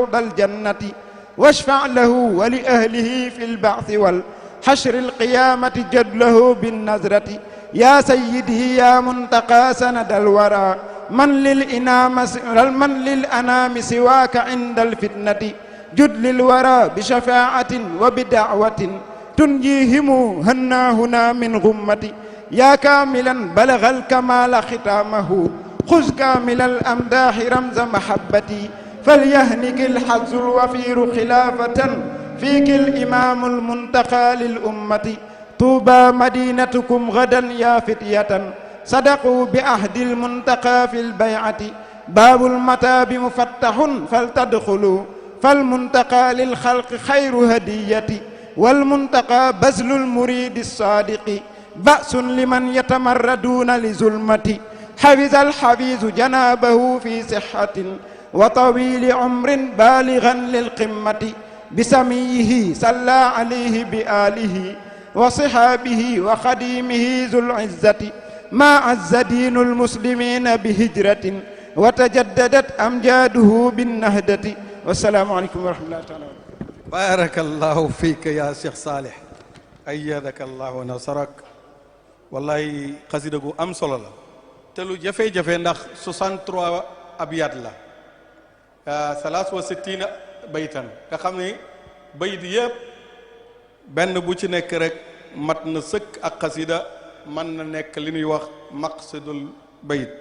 روض الجنة واشفع له ولأهله في البعث والحشر القيامة جد له بالنزرة يا سيدي يا منتقى سند الورى من للأنام سواك عند الفتنة جد للورى بشفاعة وبدعوة تنجيهم هنا هنا من غمة يا كاملا بلغ الكمال ختامه خذ كامل الأمداح رمز محبتي فليهنك الحظ الوفير خلافة فيك الإمام المنتقى للأمة طوبى مدينتكم غدا يا فتية صدقوا بعهد المنتقى في البيعة باب المتاب مفتح فلتدخلوا فالمنتقى للخلق خير هدية والمنتقى بذل المريد الصادق بأس لمن يتمردون لظلمة حفظ الحفيظ جنابه في صحة وطويل عمر بالغا للقمة بسميه صلى عليه بآله وصحابه وخديمه ذو العزة ما عز دين المسلمين بهجرة وتجددت أمجاده بالنهدة والسلام عليكم ورحمة الله تعالى وبركاته. بارك الله فيك يا شيخ صالح أيدك الله ونصرك wallaay xasida gu am solo la te lu jafe-jafe ndax 63 abiyat la 63 baytan nga xam ne bayit yëpp benn bu ci nekk rek mat na sëkk ak xasida mën na nekk li ñuy wax maqsadul bayit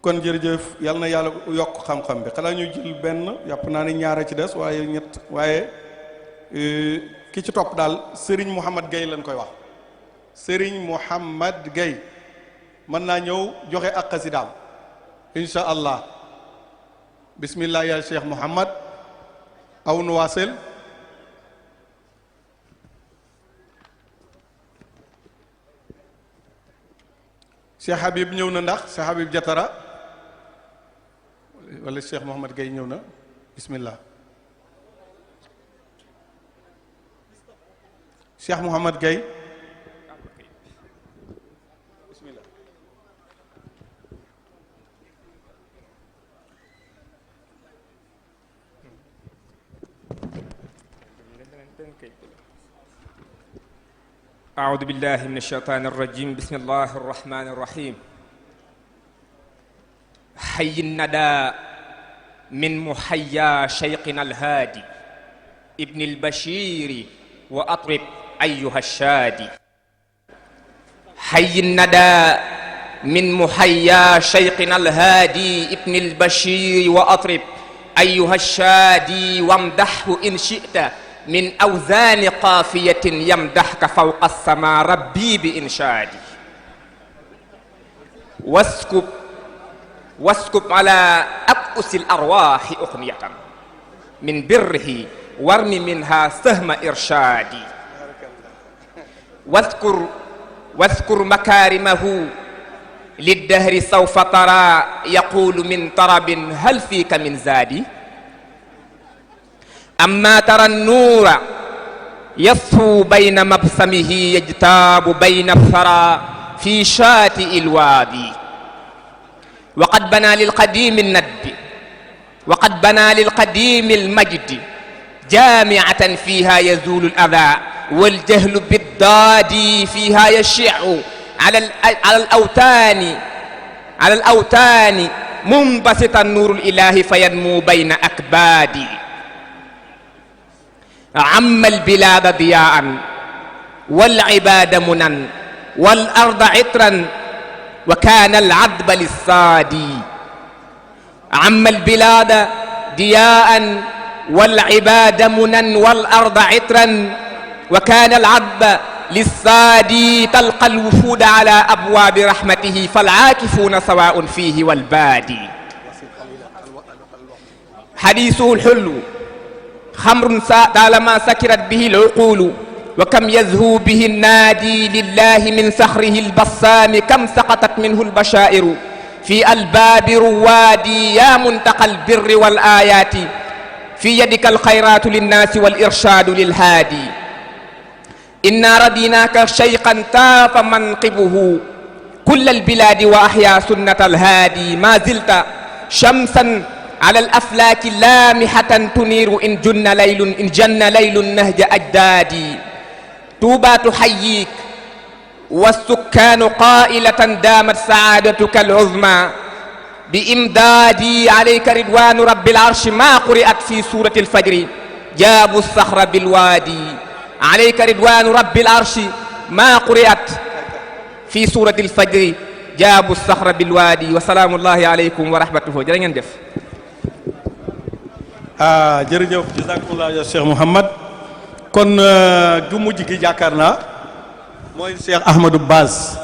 kon jërëjëf yal na yàlla yokk xam-xam bi xanaa ñu jël benn yàpp naa ne ñaara ci des waaye ñett waaye ki ci topp daal Serigne Mouhamad Gueye lañ koy wax Serigne Mouhamad Gueye mën naa ñëw joxe ak xasidaam insha allah bismillah ya Cheikh Mouhamad aw nu waasel Cheikh Habib ñëw na ndax Cheikh Habib Jatara wala Cheikh Mouhamad Gueye ñëw na bismillah Cheikh Mouhamad Gueye bismillah أعوذ بالله من الشيطان الرجيم بسم الله الرحمن الرحيم حي الندى من محيا شيقنا الهادي ابن البشير وأطرب أيها الشادي حي الندى من محيا شيقنا الهادي ابن البشير وأطرب أيها الشادي وامدحه إن شئت من أوزان قافية يمدحك فوق السماء ربي بإنشادي واسكب على أبؤس الأرواح أغنية من بره وارم منها سهم إرشادي واذكر مكارمه للدهر سوف ترى يقول من طرب هل فيك من زادي أما ترى النور يصفو بين مبسمه يجتاب بين الثرى في شاتئ الوادي وقد بنى للقديم الند وقد بنى للقديم المجد جامعة فيها يزول الأذى والجهل بالضاد فيها يشع على الأوتان منبسط النور الإله فينمو بين أكبادي عم البلاد ضياء والعباد منى والأرض عطرا وكان العذب للصادي عم البلاد ضياء والعباد منى والأرض عطرا وكان العذب للصادي تلقى الوفود على أبواب رحمته فالعاكفون سواء فيه والبادي حديثه الحلو خمر طالما سكرت به العقول وكم يزهو به النادي لله من سخره البصام كم سقطت منه البشائر في الباب روادي يا منتقى البر والآيات في يدك الخيرات للناس والإرشاد للهادي إنا رديناك شيخا تاف منقبه كل البلاد وأحيا سنة الهادي ما زلت شمسا على الأفلاك لامحة تنير إن جن ليل نهج أجدادي طوبى تحييك والسكان قائلة دامت سعادتك العظمى بإمدادي عليك رضوان رب العرش ما قرأت في سورة الفجر جابوا الصخر بالوادي عليك رضوان رب العرش ما قرأت في سورة الفجر جابوا الصخر بالوادي وسلام الله عليكم ورحمته jërë ngeen jëf. jërëjëf jazakumullah ya Cheikh Mouhamad kon gu mujj gi jàkkaar naa mooy Cheikh Ahmadou Bass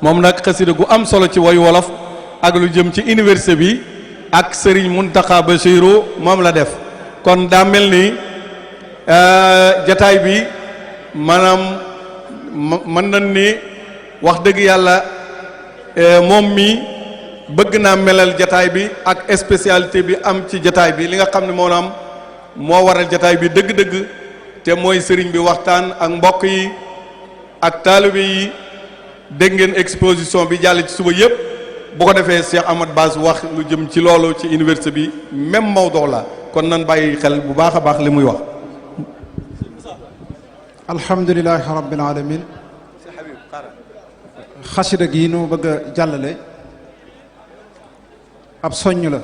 moom nag xasida gu am solo ci woy wolof ak lu jëm ci université bi ak Serigne Mountakha Bassirou moom la def kon daa mel ni jataay bi maanaam mën nañ ni wax dëgg yàlla moom mi bëgg naa melal jataay bi ak spécialité bi am ci jataay bi li nga xam ne moo waral jataay bi dëgg-dëgg te mooy sëriñ bi waxtaan ak mbokk yi ak taalibe yi dégg ngeen exposition bi jàll ci suba yëpp bu ko defee Cheikh Ahmadou Bass wax lu jëm ci loolu ci université bi même mawdoo la kon nan bàyyi xel bu baax a baax li muy wax. alhamdulilahi rabbil alamin xasida gi nu bëgg a jàllale ab soññ la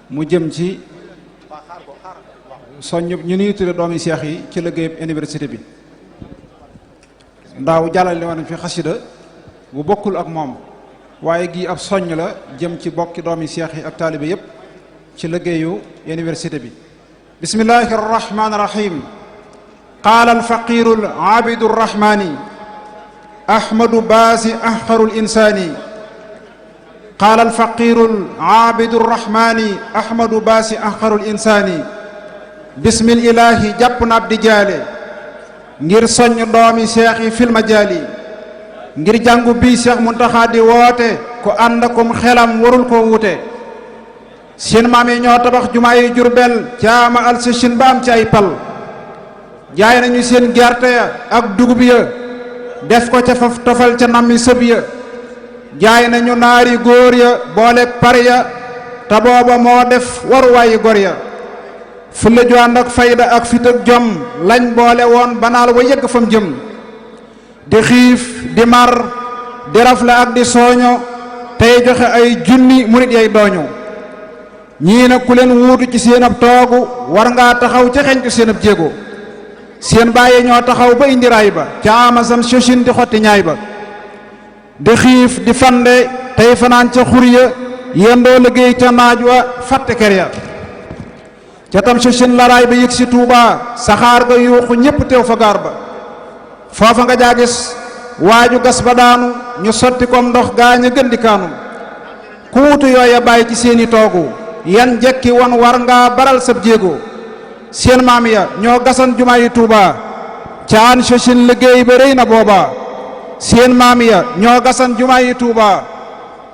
mu jëm ci soññ ñu nuy tudde doomi seex yi ci liggéeyub université bi ndaaw jàllale woon fi xasida bu bokkul ak moom waaye gii ab soññ la jëm ci bokki doomi seex yi ak taalibe yépp ci liggéeyu université bi bismillahi arrahmani irrahim qaala alfaqiru alabidu arrahmani ahmadu baasi ahqaru linsani qaala alfaqiru alabidu arrahmani ahmadu baasi ahqaru linsani bismillahi jàpp na ab di jaale ngir soññ doomi seex yi filma jaali ngir jàngu bii Seex Muntaxa di woote ku ànd akum xelam warul koo wute seen maam yi ñoo tabax jumaa yi Jurbel caama al sëchin ba am ci ay pal jaay nañu seen gerte ya ak dugub ya def ko ca faf tofal ca nammi sëb ya jaay nañu naari góor ya booleeg par ya te booba moo def waruwaayi gor ya fulla ju ànd ak fayda ak fit ak jom lañ boole woon banaal wa yëgg fam jëm di xiif di mar di rafle ak di sooño tey joxe ay junni murit yay dooñu ñii nag ku leen wuutu ci seen ab toogu war ngaa taxaw ca xeñtu seen ab jéego seen bàyyi ñoo taxaw ba indi raay ba ca amasam sosin di xotti ñaay ba di xiif di fande tey fanaan ca xur ya yendoo liggéey ca naaj wa fàtte ker ya ca tam sosin la raay ba yëg si Tuuba saxaar ga yuuxu ñépp teew fa gaar ba foofa nga jaagis waaju gas ba daanu ñu sotti kom ndox gaañ a gën di kaanu kuutu yooya bàyyi ci seeni toogu yan jekki won war ngaa baral sab jéego seen maam ya ñoo gasan jumaa yi Tuuba caan sosin liggéey ba rëy na booba seen maam ya ñoo gasan jumaa yi Tuuba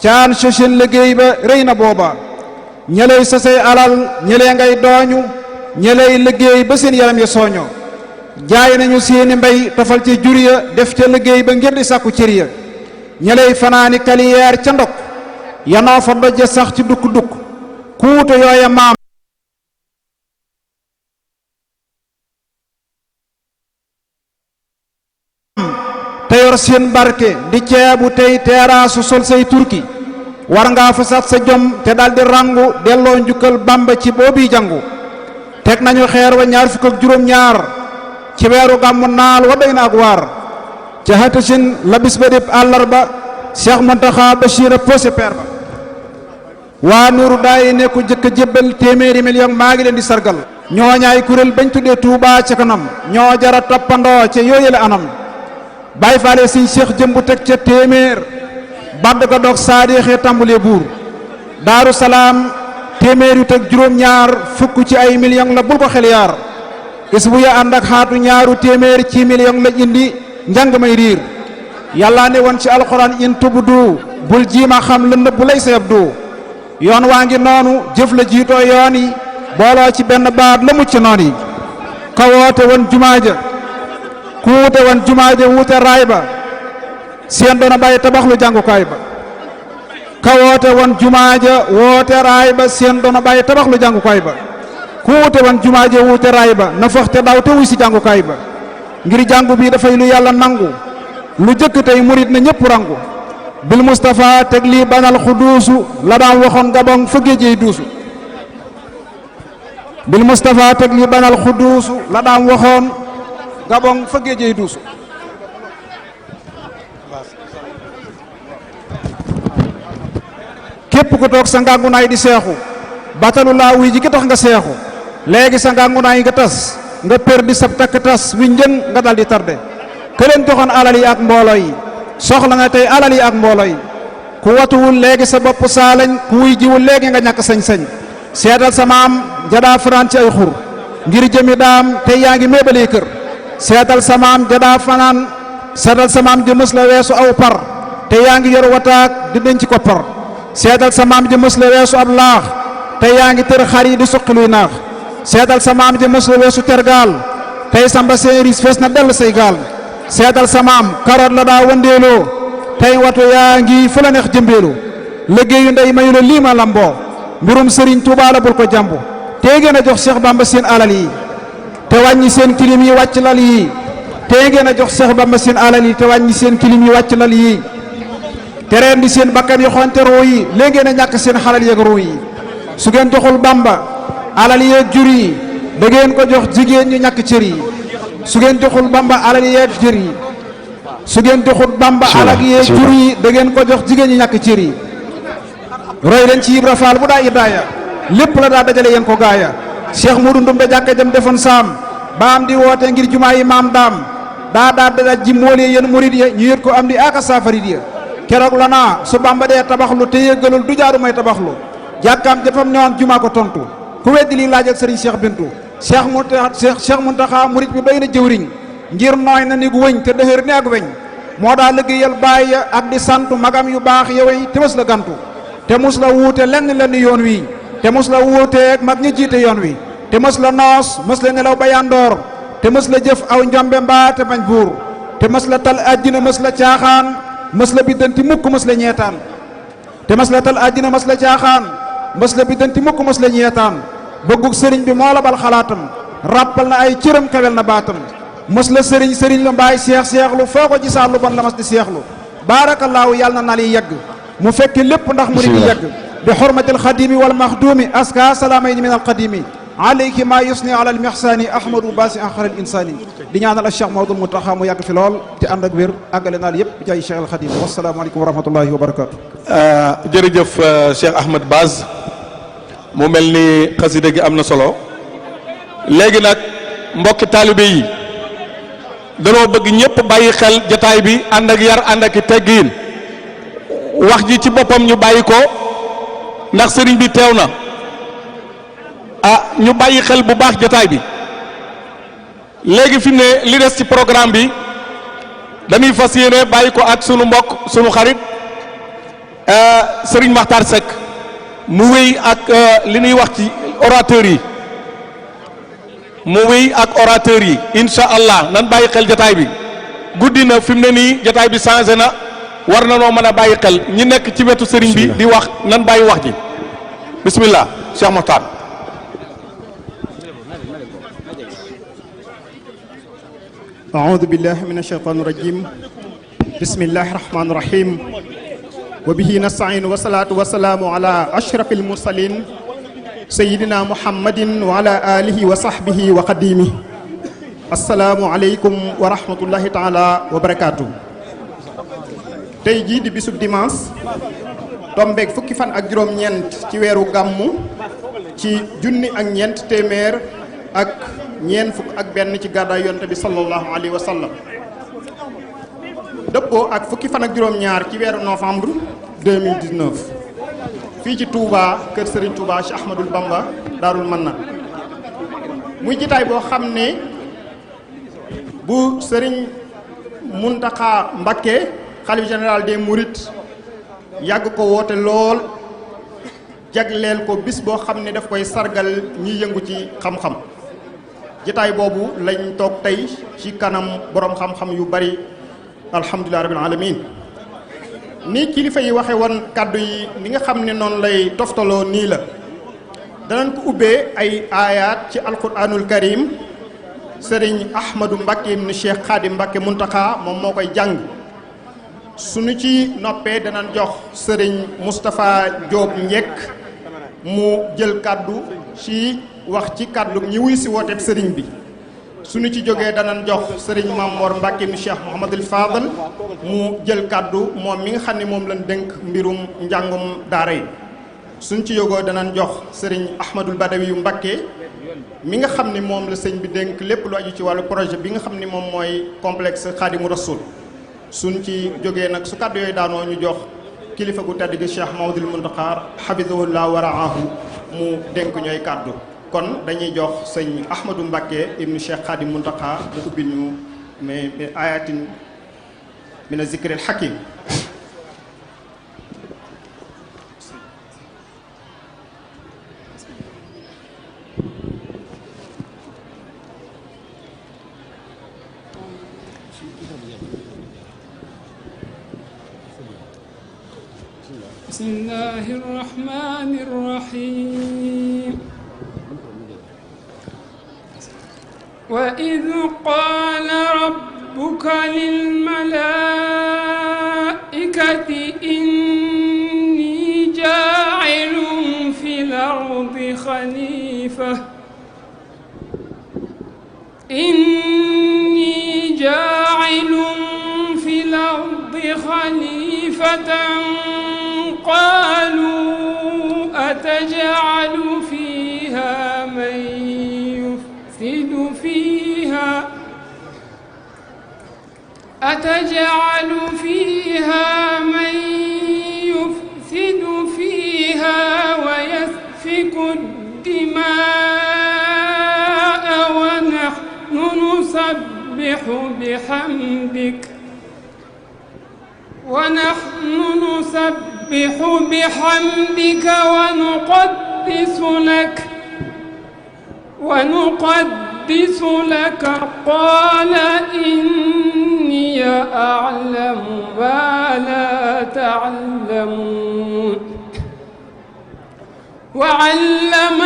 caan sosin liggéey ba rëy na booba ñeley sasay alal ñelee ngay dooñu ñeley liggéey ba seen yaram ya sooño jaay nañu seeni mbay tofal ci jur ya def ca liggéey ba ngir di sàkku cër ya ñeley fanaani kaliyeer ca ndok yanoo fa dojja sax ci dukk-dukk kuutu yooya maam te yor seen barke di ceebu tey teeraasu sol say turki war ngaa fasaat sa jom te daldi rangu delloo njukkal Bàmba ci boobi jangu teg nañu xeer wa 26 ci weeru gàmmu naal wa doy na ak waar ca hatasin la bis ba dib àllarba Cheikh Mountakha Bachir posé peer ba waa nuuru daay ne ku jëkk a jébbal téeméeri million maa ngi leen di sargal ñooñaay kuréel bañ tuddee Touba ca kanam ñoo jara toppandoo ca yooyale anam Baay Faale Sëñ Cheikh jëmbu teg ca téeméer badd ko doog saadixee tàmbulee buur Daaru Salaam téeméer yu teg juróom-ñaar fukk ci ay million la bul ko xel yaar is bu ya ànd ak xaatu ñaaru téeméer ci million la indi njàng may riir yàlla ne woon ci alxuraan in tubdu bul jiima xam la nëbb lay sa yabdu yoon waa ngi noonu jëf la jiitoo yoon yi booloo ci benn baat la mucc noon yi ka woote woon jumaaja ku wuute woon jumaaja wuute raay ba seen doona bàyyi tabax lu jàngukaay ba ka woote woon jumaa ja woote raay ba seen doona bàyyi tabax lu jàngukaay ba ku woote woon jumaa ja wuute raay ba na fox te daw te wuy si jàngukaay ba ngir jàngu bi dafay lu yàlla nangu lu jëkk tey murit na ñëpp rangu bil Mustafa teg lii banal xuduusu la daan waxoon gabon fa géejey duusu bil Mustafa teg lii banal xuduusu la daan waxoon gabon fa géejey duusu képp ku toog sa ngàngunaay di seexu batalu laa wuy ji ki tax nga seexu léegi sa ngàngunaay nga tas nga perdi sab takk tas wi njën nga dal di tarde ke leen joxoon alal yi ak mbooloo yi soxla nga tey alal yi ak mbooloo yi ku watuwul léegi sa bopp saalañ ku wuy jiwul léegi nga ñàkk sañ-sañ seetal sa maam jadaa fanaan ci ay xur ngir jëmi daam tey yaa ngi méebalee kër seetal sa maam jadaa fanaan seetal sa maam jëmës la weesu aw par te yaa ngi yor wataak di denc ko par seetal sa maam ji mës la weesu ab laax te yaa ngi tër xar yi di suqi luy naax seetal sa maam ji mës la weesu tergaal tey samba séeris fees na dell say gaal seetal sa maam karoot la daa wëndeeloo tey watu yaa ngi fu la neex jëmbeelu liggéeyu ndey mayu la lii ma lamboo mbirum sëriñ Tuubaa la bul ko jàmbu tey ngeen a jox Cheikh Bamba seen alal yi te wàññi seen kilim yi wàcc lal yi tey ngeen a jox Cheikh Bamba seen alal yi te wàññi seen kilim yi wàcc lal yi te reen di seen bakkan yi xonte ruu yi léegi ngeen a ñàkk seen xalal yeeg ruu yi su ngeen joxul Bamba alal yeeg jur yi da ngeen ko jox jigéen ñu ñàkk cër yi su ngeen joxul Bamba alal yeeg jur yi su ngeen joxul Bamba alal yeeg jur yi da ngeen ko jox jigéen ñu ñàkk cër yi roy leen ci Ibra Faal bu daa idaaya lépp la daa dajale yéen ko gaaya Cheikh Modou Ndum da jàkka jëm defoon saam baam di woote ngir jumaa yi maam daam daa daj ji moolee yéen murid ya ñu yët ko am di aka saafarid ya keroog la naa su Bamba dee tabaxlu te yëggalul du jaaru may tabaxlu jàkkaam jëfam newoon jumaa ko tontu ku weddi lii laajal sëriñ Cheikh Bintu Cheikh Muntaxa murit bi doy na jëwriñ ngir nooy na ni gu wëñ te dëhër ni ak weñ moo daa liggéeyal baay ya ak di santu magam yu baax yowey te mës la gantu te mus la wuute lenn yoon wi te mës la wuuteeg mag ñi jiite yoon wi te mës la noos mës la nelaw ba yandoor te mës la jëf aw njombe mbaa te bañ buur te mës la tal àddina mës la caaxaan mës la biddanti mukk mës la ñeetaan te mës la tal àddina mës la caaxaan mës la biddanti mukk mës la ñeetaan bëggug sëriñ bi moo la bal xalaatam ràppal na ay cëram kawel na baatam mës la sëriñ la mbaay seexlu foo ko gisaa lu bon la mas di seexlu baarakallaahu yàlla na nal yi yegg mu fekk lépp ndax mu di yegg bi xurmatil xadimi wal maxdumi aska salaamayni min al qadimi alayki ma yusni ala al mihsani ahmadu basi axar al insani di ñaanal Cheikh Mamadou Mountakha mu yàgg fi lool te ànd ak wér àggale naal yëpp jaay Cheikh al Khadim wasalaamaaleykum wa rahmatullahi wa barakatu jërëjëf Cheikh Ahmed Baz mu mel ni xasida gi am na solo léegi nag mbokki taalibe yi danoo bëgg ñëpp bàyyi xel jataay bi ànd ak yar ànd ak teggiin wax ji ci boppam ñu bàyyi ko ndax sëriñ bi teew na ñu bàyyi xel bu baax jataay bi léegi fi ne li des ci programme bi dañuy fas yéene bàyyi ko ak sunu mbokk sunu xarit Serigne Makhtar Seck mu wéy ak li ñuy wax ci orateurs yi mu wéy ak orateurs yi incha allah nan bàyyi xel jataay bi guddi na fi mu ne nii jataay bi changé na war na noo mën a bàyyi xel ñi nekk ci wetu Serigne bi di wax nan bàyyi wax ji bismillah Cheikh Makhtar. أعوذ بالله من الشيطان الرجيم بسم الله الرحمن الرحيم وبه نستعين والصلاة والسلام على أشرف المرسلين سيدنا محمد وعلى آله وصحبه وقديمه السلام عليكم ورحمة الله تعالى وبركاته tey jii di bisub dimanche tombeeg fukki fan ak juróom-ñeent ci weeru gàmmu ci junni ak ñeent téeméer ak ñeent fukk ak benn ci gàddaay yonte bi sallallahu alayhi wa sallam dëppoo ak fukki fan ak juróom-ñaar ci weeru novembre 2019 fii ci Touba kër Serigne Touba Cheikh Ahmadul Bamba Daarul Mannan muy jitaay boo xam ne bu Serigne Mountakha Mbacké xalif général des Mourides yàgg ko woote lool jagleel ko bis boo xam ne daf koy sargal ñiy yëngu ci xam-xam jitaay boobu lañ toog tey ci kanam borom xam-xam yu bari alhamdulilah rabbil alamin ni kilifa yi waxe woon kàddu yi ni nga xam ne noonu lay toftaloo nii la danañ ko ubbee ay aayaat ci alquranul karim sëriñ Ahmadou Mbacké ibn Cheikh Khadim Mbacké Muntaxa moom moo koy jàng suñu ci noppee danañ jox sëriñ Moustapha Diop Njekk mu jël kàddu ci wax ci kàddu ñi wuy si wooteeb sëriñ bi suñu ci jógee danañ jox sëriñ Mamor Mbacké ibn Cheikh Mouhamadul Fadal mu jël kàddu moom mi nga xam ne moom lañ dénk mbirum njàngum daara yi suñ ci yógoo danañ jox sëriñ Ahmadul Badawi yu Mbacké mi nga xam ni moom la sëñ bi dénk lépp lu aju ci wàllu projet bi nga xam ni moom mooy complexe Khadimu Rasul suñ ci jógee nag su kàddu yooyu daanoo ñu jox kilifa gu tedd gi Cheikh Mamadul Muntaxa hafidahullah wa raahu mu dénk ñooy kàddu kon dañuy jox sëñ Ahmadou Mbacké ibnu Cheikh Khadim Muntaxa mu ubbi ñu mais ayatin mina zikril hakim بسم الله الرحمن الرحيم وإذ قال ربك للملائكة إني جاعل في الأرض خليفة إني جاعل في الأرض خليفة قالوا أتجعل فيها من يفسد فيها ويسفك الدماء ونحن نسبح بحمدك ونقدس لك قال إني أعلم ما لا تعلمون وعلم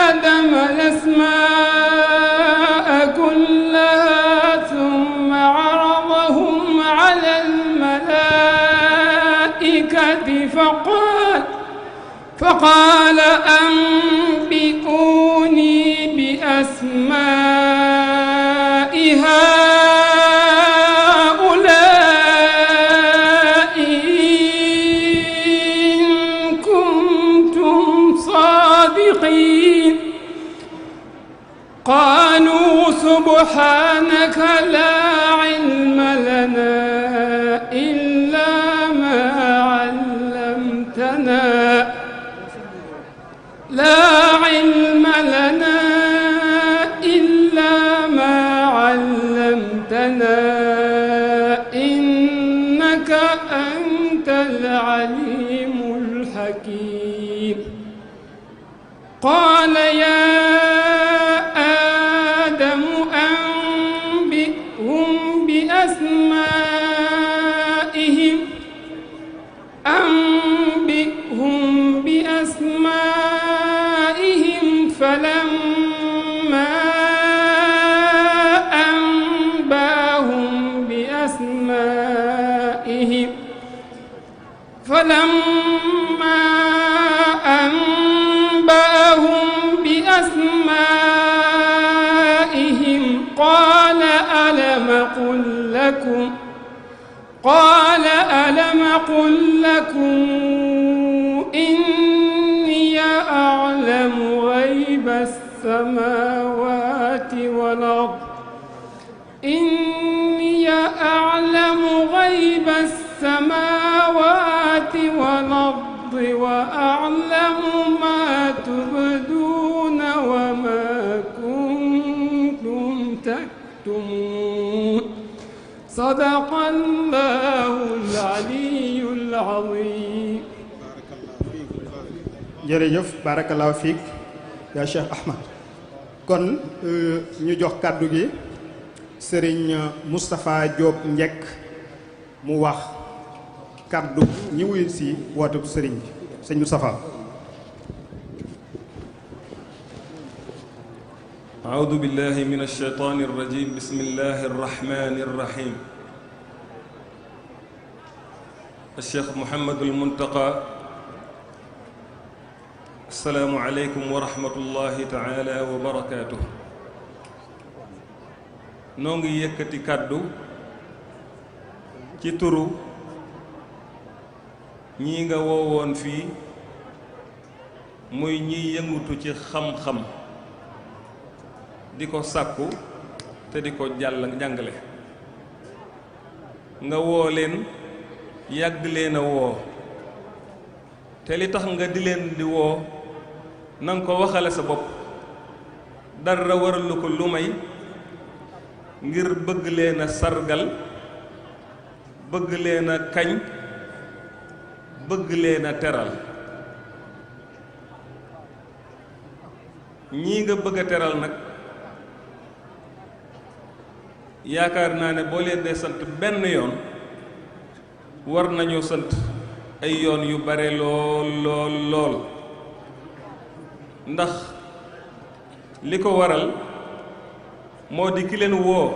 آدم الأسماء كلها ثم عرضهم على الملائكة فقال أنبئوني بأسماء هؤلاء إن كنتم صادقين قالوا سبحانك لا علم لنا إلا ما علمتنا إنك أنت العليم الحكيم قال يا آدم أنبئهم بأسمائهم فلما أنبأهم بأسمائهم قال ألم أقل لكم إني أعلم غيب السماوات والأرض وأعلم ما تبدون وما كنتم تكتمون صدق الله العلي العظيم. jërëjëf barakallahu fiik yaa Cheikh Ahmad kon ñu jox kàddu gi Serigne Moustapha Diop Njekk mu wax kàddu ñi wuyu si wootub sëriñ bi sëñ Moustapha. أعوذ بالله من الشيطان الرجيم بسم الله الرحمن الرحيم الشيخ محمد المنتقى السلام عليكم ورحمة الله تعالى وبركاته نونغي يكتي كادو ci turu ñi nga woowoon fii muy ñiy yëngutu ci xam-xam di ko sàkku te di ko jàngale nga woo leen yàgg leen a woo te li tax nga di leen di woo nanga ko waxale sa bopp dara waralu ko lu may ngir bëgg leen a sargal bëgg leen a kañ bëgg leen a teral ñii nga bëgg a teral nag yaakaar naa ne boo leen dee sant benn yoon war nañoo sant ay yoon yu bare lool lool lool ndax li ko waral moo di ki leen woo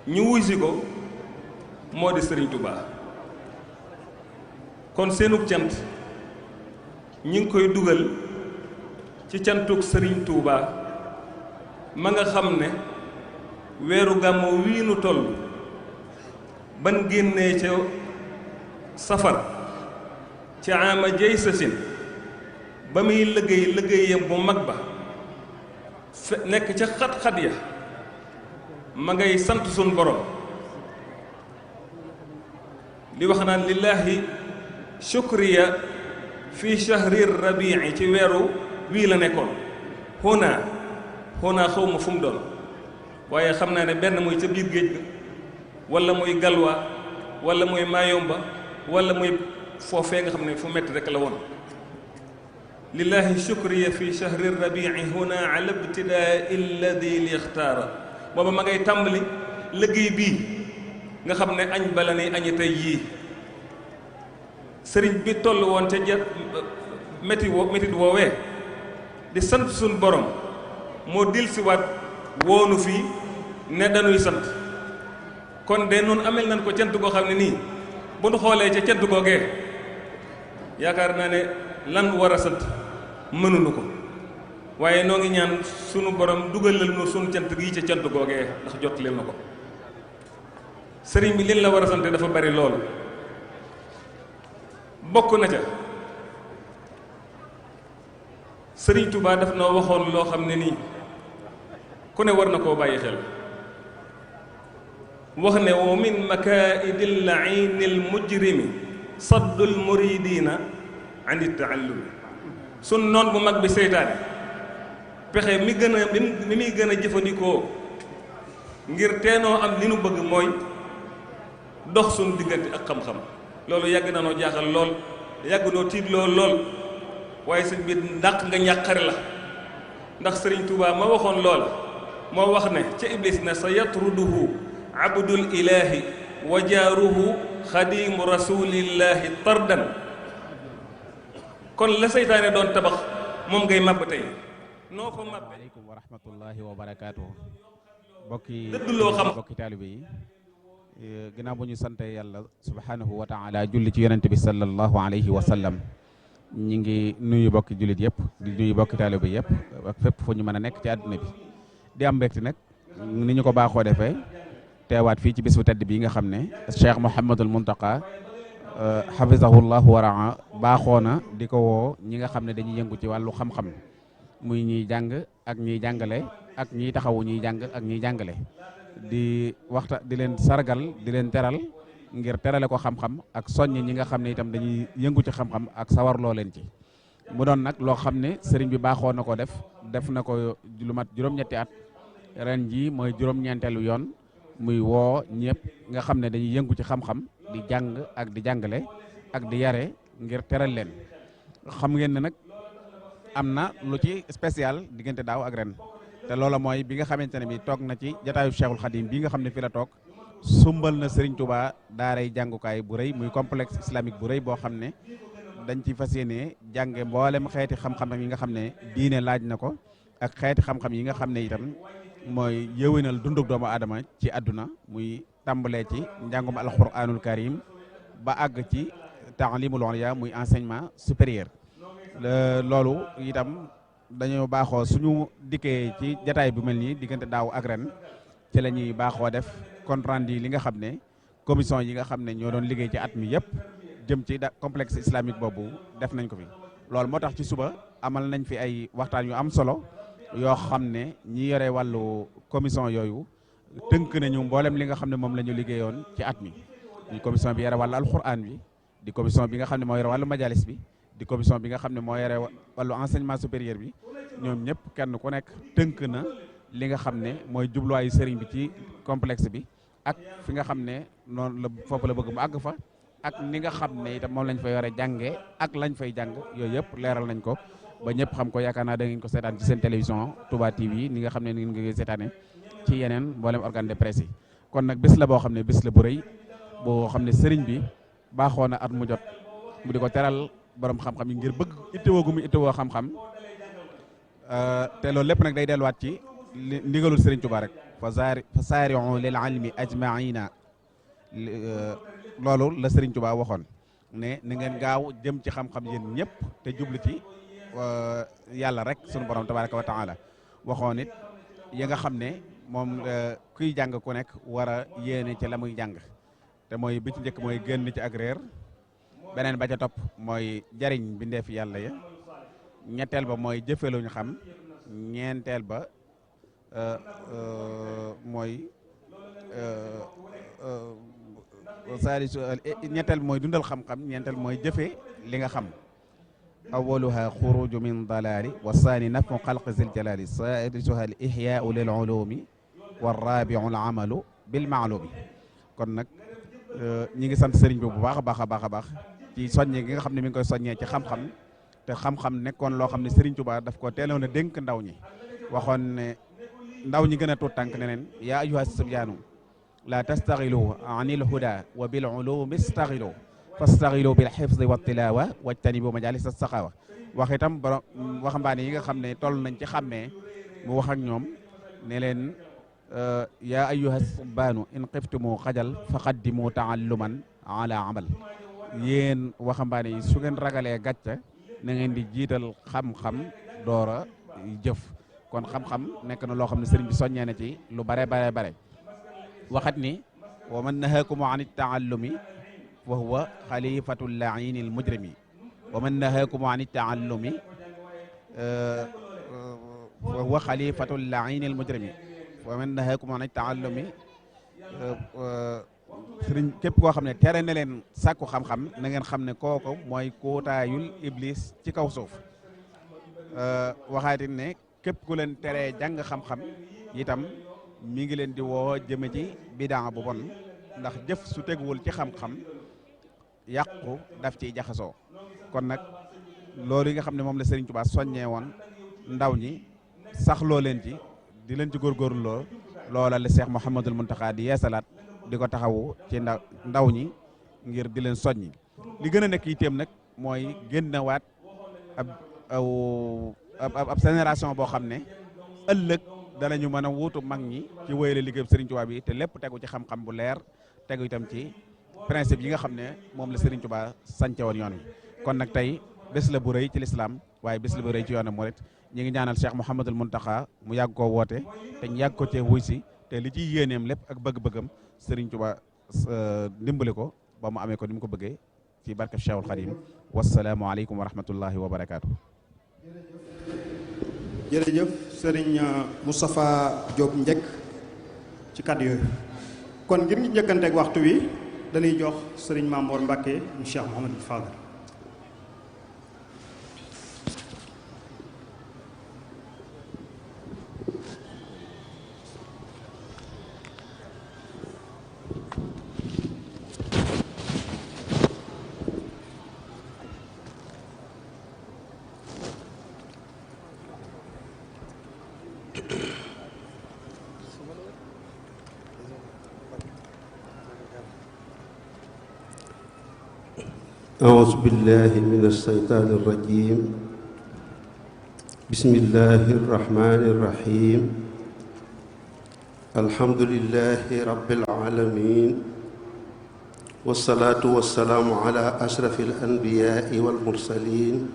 ñu wuy si ko moo di Sëriñ Touba kon seenug cant ñi ngi koy dugal ci cantuk Sëriñ Touba ma nga xam ne weeru gàmmu wii nu toll ban génnee ca safar ci ama jey sasin ba muy liggéeyam bu mag ba nekk ca xat-xat ya ma ngay sant sun borom li wax naan lillahi shukriya fi shahri rabii ci weeru wii la nekkoon xonaa xaw ma fu mu doon waaye xam naa ne benn muy ca biir géej ga wala muy galwa wala muy maayomba wala muy foofee nga xam ne fu metti rek la woon lillahi shukriya fi shahri rabii huna ala ibtidaa alladi li ixtaara booba ma ngay tàmbali liggéey bii nga xam ne añ bala ni añi tey yii sëriñ bi toll woon ca métit woowee di sant suñ borom moo dellusiwaat woonu fii ne dañuy sant kon de noonu amel nañ ko cant goo xam ne nii bu nu xoolee ca cant googee yaakaar naa ne lan war a sant mënuñu ko waaye noo ngi ñaan sunu borom dugalal nu sunu cant gii ca cant googee ndax jot leen na ko sëriñ bi liñ la war a sant dafa bari lool bokk na ca sëriñ Touba daf noo waxoon loo xam ne nii ku ne war na koo bàyyi xel wax ne wa min makaidil lainil mujrimi saddul muridina an taallumi sun noon bu mag bi seytaane pexe mi muy gën a jëfandikoo ngir teenoo am li nu bëgg mooy dox suñu diggante ak xam-xam loolu yàgg na noo jaaxal lool yàgg noo tiit lool waaye sëñ bi ndàq nga ñàqare la ndax sëriñ Touba ma waxoon loola moo wax ne ca iblis ne sa yatruduhu abdul ilahi wa jaaruhu xadimu rasulillahi tardan kon la seytaane doon tabax moom ngay màbb tey noo ko màbbe aleykum wa rahmatullahi wa barakaatuhu bokki dëdduloo xam bokki taalibe yi ginnaaw bu ñu sante yàlla subhanahu wa taala julli ci yonente bi sallallahu alayhi wa sallam ñi ngi nuyu bokki jullit yëpp di nuyu bokki taalibe yëpp ak fépp fu ñu mën a nekk ci àdduna bi di am mbégte nag ni ñu ko baaxoo defee teewaat fii ci bis bu tedd bii nga xam ne Cheikh Mouhamadul Muntaqa hafizahullahu wa raa baaxoo na di ko woo ñi nga xam ne dañuy yëngu ci wàllu xam-xam muy ñiy jàng ak ñiy jàngale ak ñiy taxawu ñiy jàng ak ñiy jàngale di di leen sargal di leen teral ngir terale ko xam-xam ak soññ ñi nga xam ne itam dañuy yëngu ci xam-xam ak sawarloo leen ci mu doon nag loo xam ne sëriñ bi baaxoo na ko def na ko lu mat juróom-ñetti at ren ji mooy juróom-ñeenteelu yoon muy woo ñëpp nga xam ne dañuy yëngu ci xam-xam di jàng ak di jàngale ak di yare ngir teral leen xam ngeen ne nag am na lu ci spécial diggante daaw ak ren te loola mooy bi nga xamante ne bi toog na ci jataayu Cheikhul Khadim bi nga xam ne fi la toog sumbal na Serigne Touba daaray jàngukaay bu rëy muy complexe islamique bu rëy boo xam ne dañ ci fas yéene jànge mboolem xeeti xam-xam yi nga xam ne diine laaj na ko ak xeeti xam-xam yi nga xam ne itam mooy yëwénal dunduk doomu aadama ci àdduna muy tàmbalee ci njàngum alquranul karim ba àgg ci taalimul ulya muy enseignement supérieur. Loolu itam dañoo baaxoo suñu dikkee ci jataay bu mel nii diggante daaw ak ren ci la ñuy baaxoo def compte rendu li nga xam ne commission yi nga xam ne ñoo doon liggéey ci at mi yëpp jëm ci complexe islamique boobu def nañ ko fi. loolu moo tax ci suba amal nañ fi ay waxtaan yu am solo yoo xam ne ñi yore wàllu commission yooyu tënk nañu mboolem li nga xam ne moom la ñu liggéeyoon ci at mi. di commission bi yore wàllu alquran bi di commission bi nga xam ne moo yore wàllu majalis bi di commission bi nga xam ne moo yore wàllu enseignement supérieur bi ñoom ñëpp kenn ku nekk tënk na li nga xam ne mooy jubluwaayu sëriñ bi ci complexe bi ak fi nga xam ne noonu la foofu la bëgg mu àgg fa ak ni nga xam ne itam moom lañ fay yore jàngee ak lañ fay jàng yooyu yëpp leeral nañ ko ba ñëpp xam ko yaakaar naa da ngeen ko seetaan ci seen télévision Touba TV ni nga xam ne ni ngeen ko seetaane ci yeneen mboolem organe de presse yi. kon nag bés la boo xam ne bés la bu rëy boo xam ne sëriñ bi baaxoo na at mu jot mu di ko teral borom xam-xam yi ngir bëgg ittewoo gu mu ittewoo xam-xam te loolu lépp nag day delluwaat ci ndigalul Sëriñ Tuubaa rek fa saari'u lil ilmi ajmaina loolu la Sëriñ Tuubaa waxoon ne na ngeen gaaw jëm ci xam-xam yéen ñëpp te jublu ci yàlla rek sunu borom tabaraka wa taala waxoon it yi nga xam ne moom kuy jàng ku nekk war a yéene ci la muy jàng te mooy bi ci njëkk mooy génn ci ak réer beneen ba ca topp mooy jariñ bindeef yàlla ya ñetteel ba mooy jëfe luñ xam ñeenteel ba mooy ñetteel mooy dundal xam-xam ñeenteel mooy jëfe li nga xam awaluha xuruju min dalali wa saani nafu xalqi zil jalali salisuha al ihyaau lil ulumi wa rabiu al amalu bil maalumi kon nag ñi ngi sant sëriñ bi bu baax a baax a baax a baax ci soññe gi nga xam ne mi ngi koy soññee ci xam-xam te xam-xam nekkoon loo xam ne Sëriñ Tuubaa daf ko teeloon a dénk ndaw ñi waxoon ne ndaw ñi gën a tuut tànk ne leen yaa ayyuha sibyaanu la tastaxilu anil huda wa bil ulumi staxilu fastaxilu bil xifdi wa tilawa wajtanibu majalis as-saxawa wax itam borom waxambaane yi nga xam ne toll nañ ci xàmmee mu wax ak ñoom ne leen yaa ayyuha subbaanu in xiftumu xajal fa qaddimu taalluman ala amal yéen waxambaane yi su ngeen ragalee gàcca na ngeen di jiital xam-xam doora jëf kon xam-xam nekk na loo xam ne sëriñ bi soññee na ci lu bare bare bare waxat ni wa man nahaakum an taallumi wa huwa xalifatu llaini al mujrimi wa man nahaakum an taallumi wa huwa xalifatu llaini al mujrimi wa man nahaakum an taallumi sëriñ képp koo xam ne tere na leen sàkku xam-xam na ngeen xam ne kooku mooy kóotaayul iblis ci kaw suuf waxaati ne képp ku leen teree jàng xam-xam itam mi ngi leen di woo jëme ci bidaa bu bon ndax jëf su teguwul ci xam-xam yàqu daf ciy jaxasoo kon nag loolu yi nga xam ne moom la Sëriñ Tuubaa soññee woon ndaw ñi saxloo leen ci di leen ci góorgóorloo loola la Cheikh Mouhamadul Mountakha di yeesalaat di ko taxawu ci ndaw ñi ngir di leen soññi li gën a nekk yitteem nag mooy génnewaat ab génération boo xam ne ëllëg danañu mën a wuutu mag ñi ci wéyale liggéey Serigne Touba bi te lépp tegu ci xam-xam bu leer tegu itam ci principe yi nga xam ne moom la Serigne Touba sance woon yoon wi kon nag tey bés la bu rëy ci lislaam waaye bés la bu rëy ci yoonu murit ñi ngi ñaanal Cheikh Mouhamadul Mountakha mu yàgg koo woote te ñu yàgg ko cee wuy si te li ciy yéeneem lépp ak bëgg-bëggam Serigne Touba dimbali ko ba mu amee ko ni mu ko bëggee ci barke Cheikhul Khadim wasalaamu aleykum wa rahmatullahi wa barakaatu. jërëjëf Serigne Moustapha Diop Njëkk ci kàddu yooyu kon ngir ñu njëkkanteeg waxtu wi dañuy jox Serigne Mamour Mbacké mu Cheikh Mouhamadou Fadal. أعوذ بالله من الشيطان الرجيم بسم الله الرحمن الرحيم الحمد لله رب العالمين والصلاة والسلام على أشرف الأنبياء والمرسلين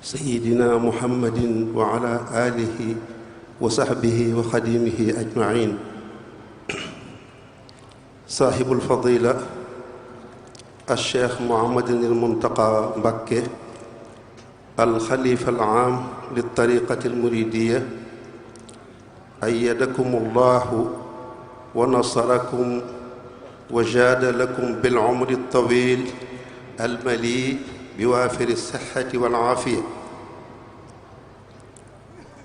سيدنا محمد وعلى آله وصحبه وخديمه أجمعين صاحب الفضيلة الشيخ محمد المنتقى مبكي الخليفة العام للطريقة المريدية أيدكم الله ونصركم وجاد لكم بالعمر الطويل المليء بوافر الصحة والعافية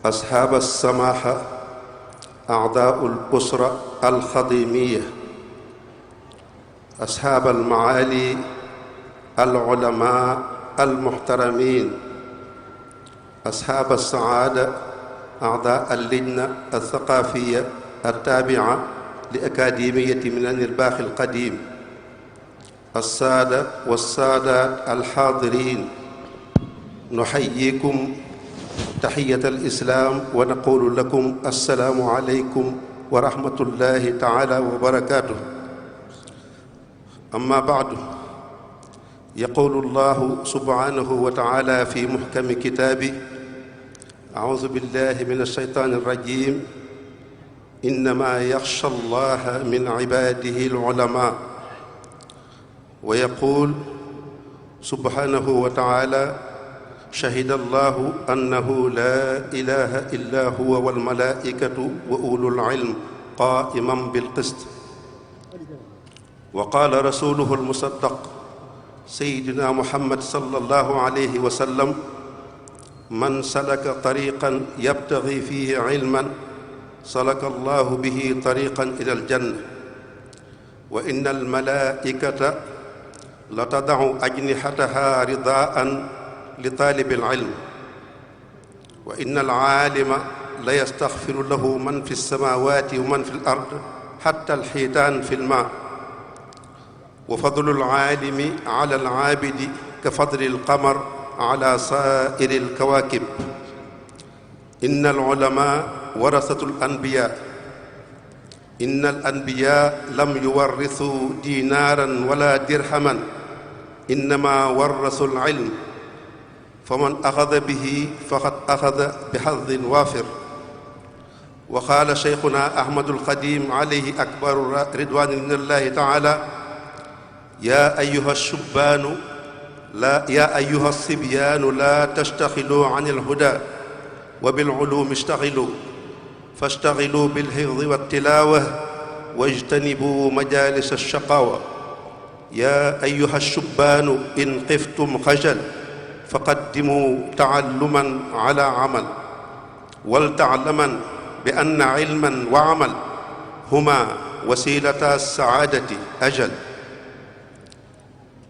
أصحاب السماحة أعضاء الأسرة الخضيمية أصحاب المعالي العلماء المحترمين أصحاب السعادة أعضاء اللجنة الثقافية التابعة لأكاديمية منن الباخ القديم السادة والسادات الحاضرين نحييكم تحية الإسلام ونقول لكم السلام عليكم ورحمة الله تعالى وبركاته أما بعد يقول الله سبحانه وتعالى في محكم كتابه أعوذ بالله من الشيطان الرجيم إنما يخشى الله من عباده العلماء ويقول سبحانه وتعالى شهد الله أنه لا إله إلا هو والملائكة وأولو العلم قائما بالقسط وقال رسوله المصدق سيدنا محمد صلى الله عليه وسلم من سلك طريقا يبتغي فيه علما سلك الله به طريقا إلى الجنة وإن الملائكة لتضع أجنحتها رضاء لطالب العلم وإن العالم ليستغفر له من في السماوات ومن في الأرض حتى الحيتان في الماء وفضل العالم على العابد كفضل القمر على سائر الكواكب إن العلماء ورثة الأنبياء إن الأنبياء لم يورثوا دينارا ولا درهما إنما ورثوا العلم فمن أخذ به فقد أخذ بحظ وافر وقال شيخنا أحمد القديم عليه أكبر رضوان من الله تعالى يا أيها الشبان يا أيها الصبيان لا تشتغلوا عن الهدى وبالعلوم اشتغلوا فاشتغلوا بالحفظ والتلاوة واجتنبوا مجالس الشقاوة يا أيها الشبان إن خفتم خجل فقدموا تعلما على عمل ولتعلما بأن علما وعمل هما وسيلتا السعادة أجل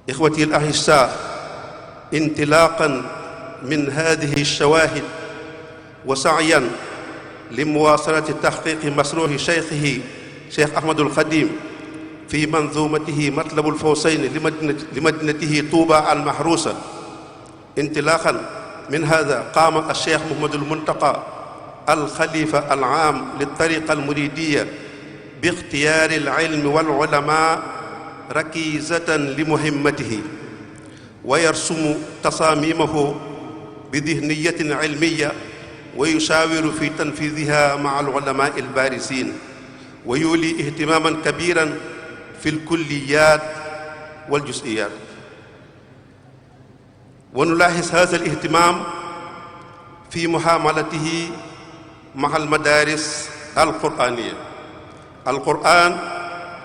إخوتي الأحساء انطلاقا من هذه الشواهد وسعيا لمواصلة تحقيق مشروع شيخه شيخ أحمد القديم في منظومته مطلب الفوسين لمدينته طوبى المحروسة انطلاقا من هذا قام الشيخ محمد المنتقى الخليفة العام للطريقة المريدية باختيار العلم والعلماء ركيزة لمهمته ويرسم تصاميمه بذهنية علمية ويشاور في تنفيذها مع العلماء البارزين ويولي اهتماما كبيرا في الكليات والجزئيات ونلاحظ هذا الاهتمام في معاملته مع المدارس القرآنية القرآن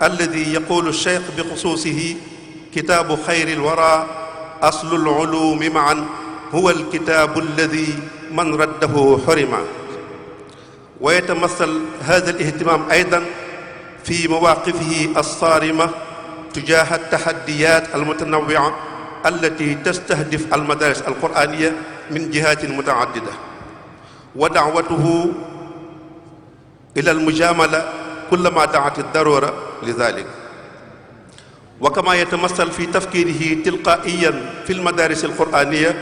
الذي يقول الشيخ بخصوصه كتاب خير الورى أصل العلوم معا هو الكتاب الذي من رده حرم ويتمثل هذا الاهتمام أيضا في مواقفه الصارمة تجاه التحديات المتنوعة التي تستهدف المدارس القرآنية من جهات متعددة ودعوته إلى المجاملة كلما دعت الضرورة لذلك وكما يتمثل في تفكيره تلقائيا في المدارس القرآنية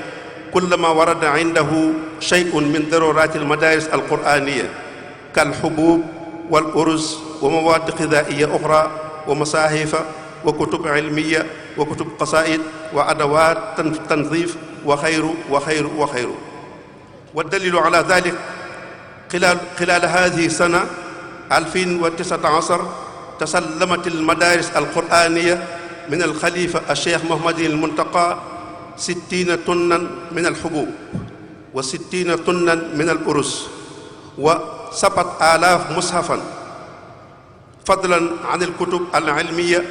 كلما ورد عنده شيء من ضرورات المدارس القرآنية كالحبوب والأرز ومواد غذائية أخرى ومصاحف وكتب علمية وكتب قصائد وأدوات تنظيف وخير. والدليل على ذلك خلال هذه السنة 2019 تسلمت المدارس القرآنية من الخليفة الشيخ محمد المنتقى 60 طنا من الحبوب و60 طنا من الأرز و7,000 مصحفا فضلا عن الكتب العلمية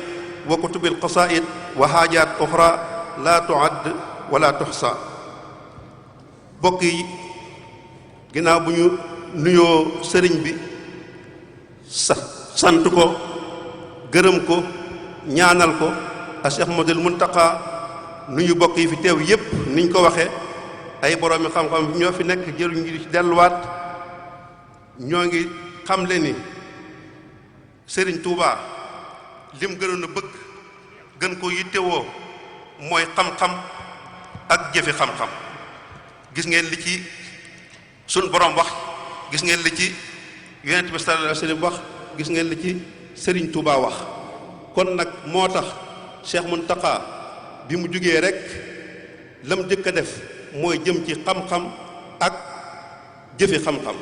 وكتب القصائد وحاجات أخرى لا تعد ولا تحصى. bokk yi ginnaaw bu ñu nuyoo sëriñ bi sant ko gërëm ko ñaanal ko a Cheikh Modou Mountakha nuyu bokk yi fi teew yépp niñ ko waxee ay boroomi xam-xam ñoo fi nekk jëruñ ngi ci delluwaat ñoo ngi xamle ni sëriñ Touba lim gënoon a bëgg gën ko yittewoo mooy xam-xam ak jëfe xam-xam. gis ngeen li ci sun borom wax, gis ngeen li ci yonent bi sallallahu alayhi wasallam wax, gis ngeen li ci Serigne Touba wax. kon nag moo tax Cheikh Mountakha bi mu jugee rek lam jëkk a def mooy jëm ci xam-xam ak jëfe xam-xam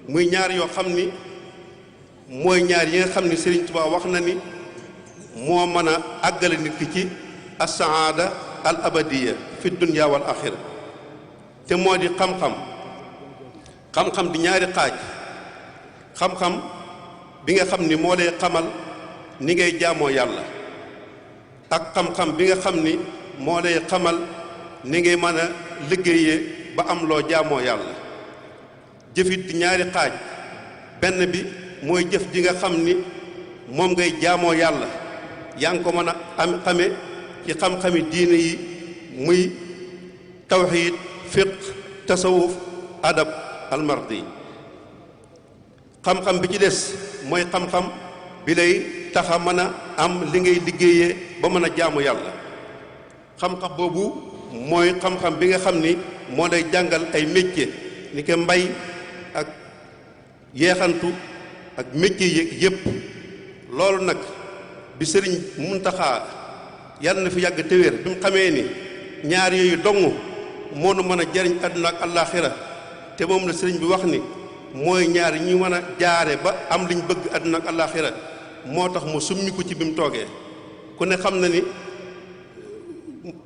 muy ñaar yoo xam ni mooy ñaar yi nga xam ni Serigne Touba wax na ni moo mën a àggale nit ki ci as-saada al abadiya fi dunya wal axira te moo di xam-xam di ñaari xaaj. xam-xam bi nga xam ni moo lay xamal ni ngay jaamoo yàlla ak xam-xam bi nga xam ni moo lay xamal ni ngay mën a liggéeyee ba am loo jaamoo yàlla. jëfit di ñaari xaaj, benn bi mooy jëf ji nga xam ni moom ngay jaamoo yàlla yaa ngi ko mën a xame ci xam-xami diine yi muy tawxiid, fiq, tasawuf, adab, almardi. xam-xam bi ci des mooy xam-xam bi lay taxa mën a am li ngay liggéeyee ba mën a jaamu yàlla. xam-xam boobu mooy xam-xam bi nga xam ni moo lay jàngal ay métier ni ko mbay ak yeexantu ak métier yeeg yépp. loolu nag bi Sëriñ Muntaxa yàlla na fi yàgg te wér bi mu xamee ni ñaar yooyu dong moo nu mën a jariñ àdduna ak àllaaxira te moom la sëriñ bi wax ni mooy ñaar ñu mën a jaare ba am liñ bëgg àdduna ak àllaaxira moo tax mu summi ko ci bi mu toogee. ku ne xam na ni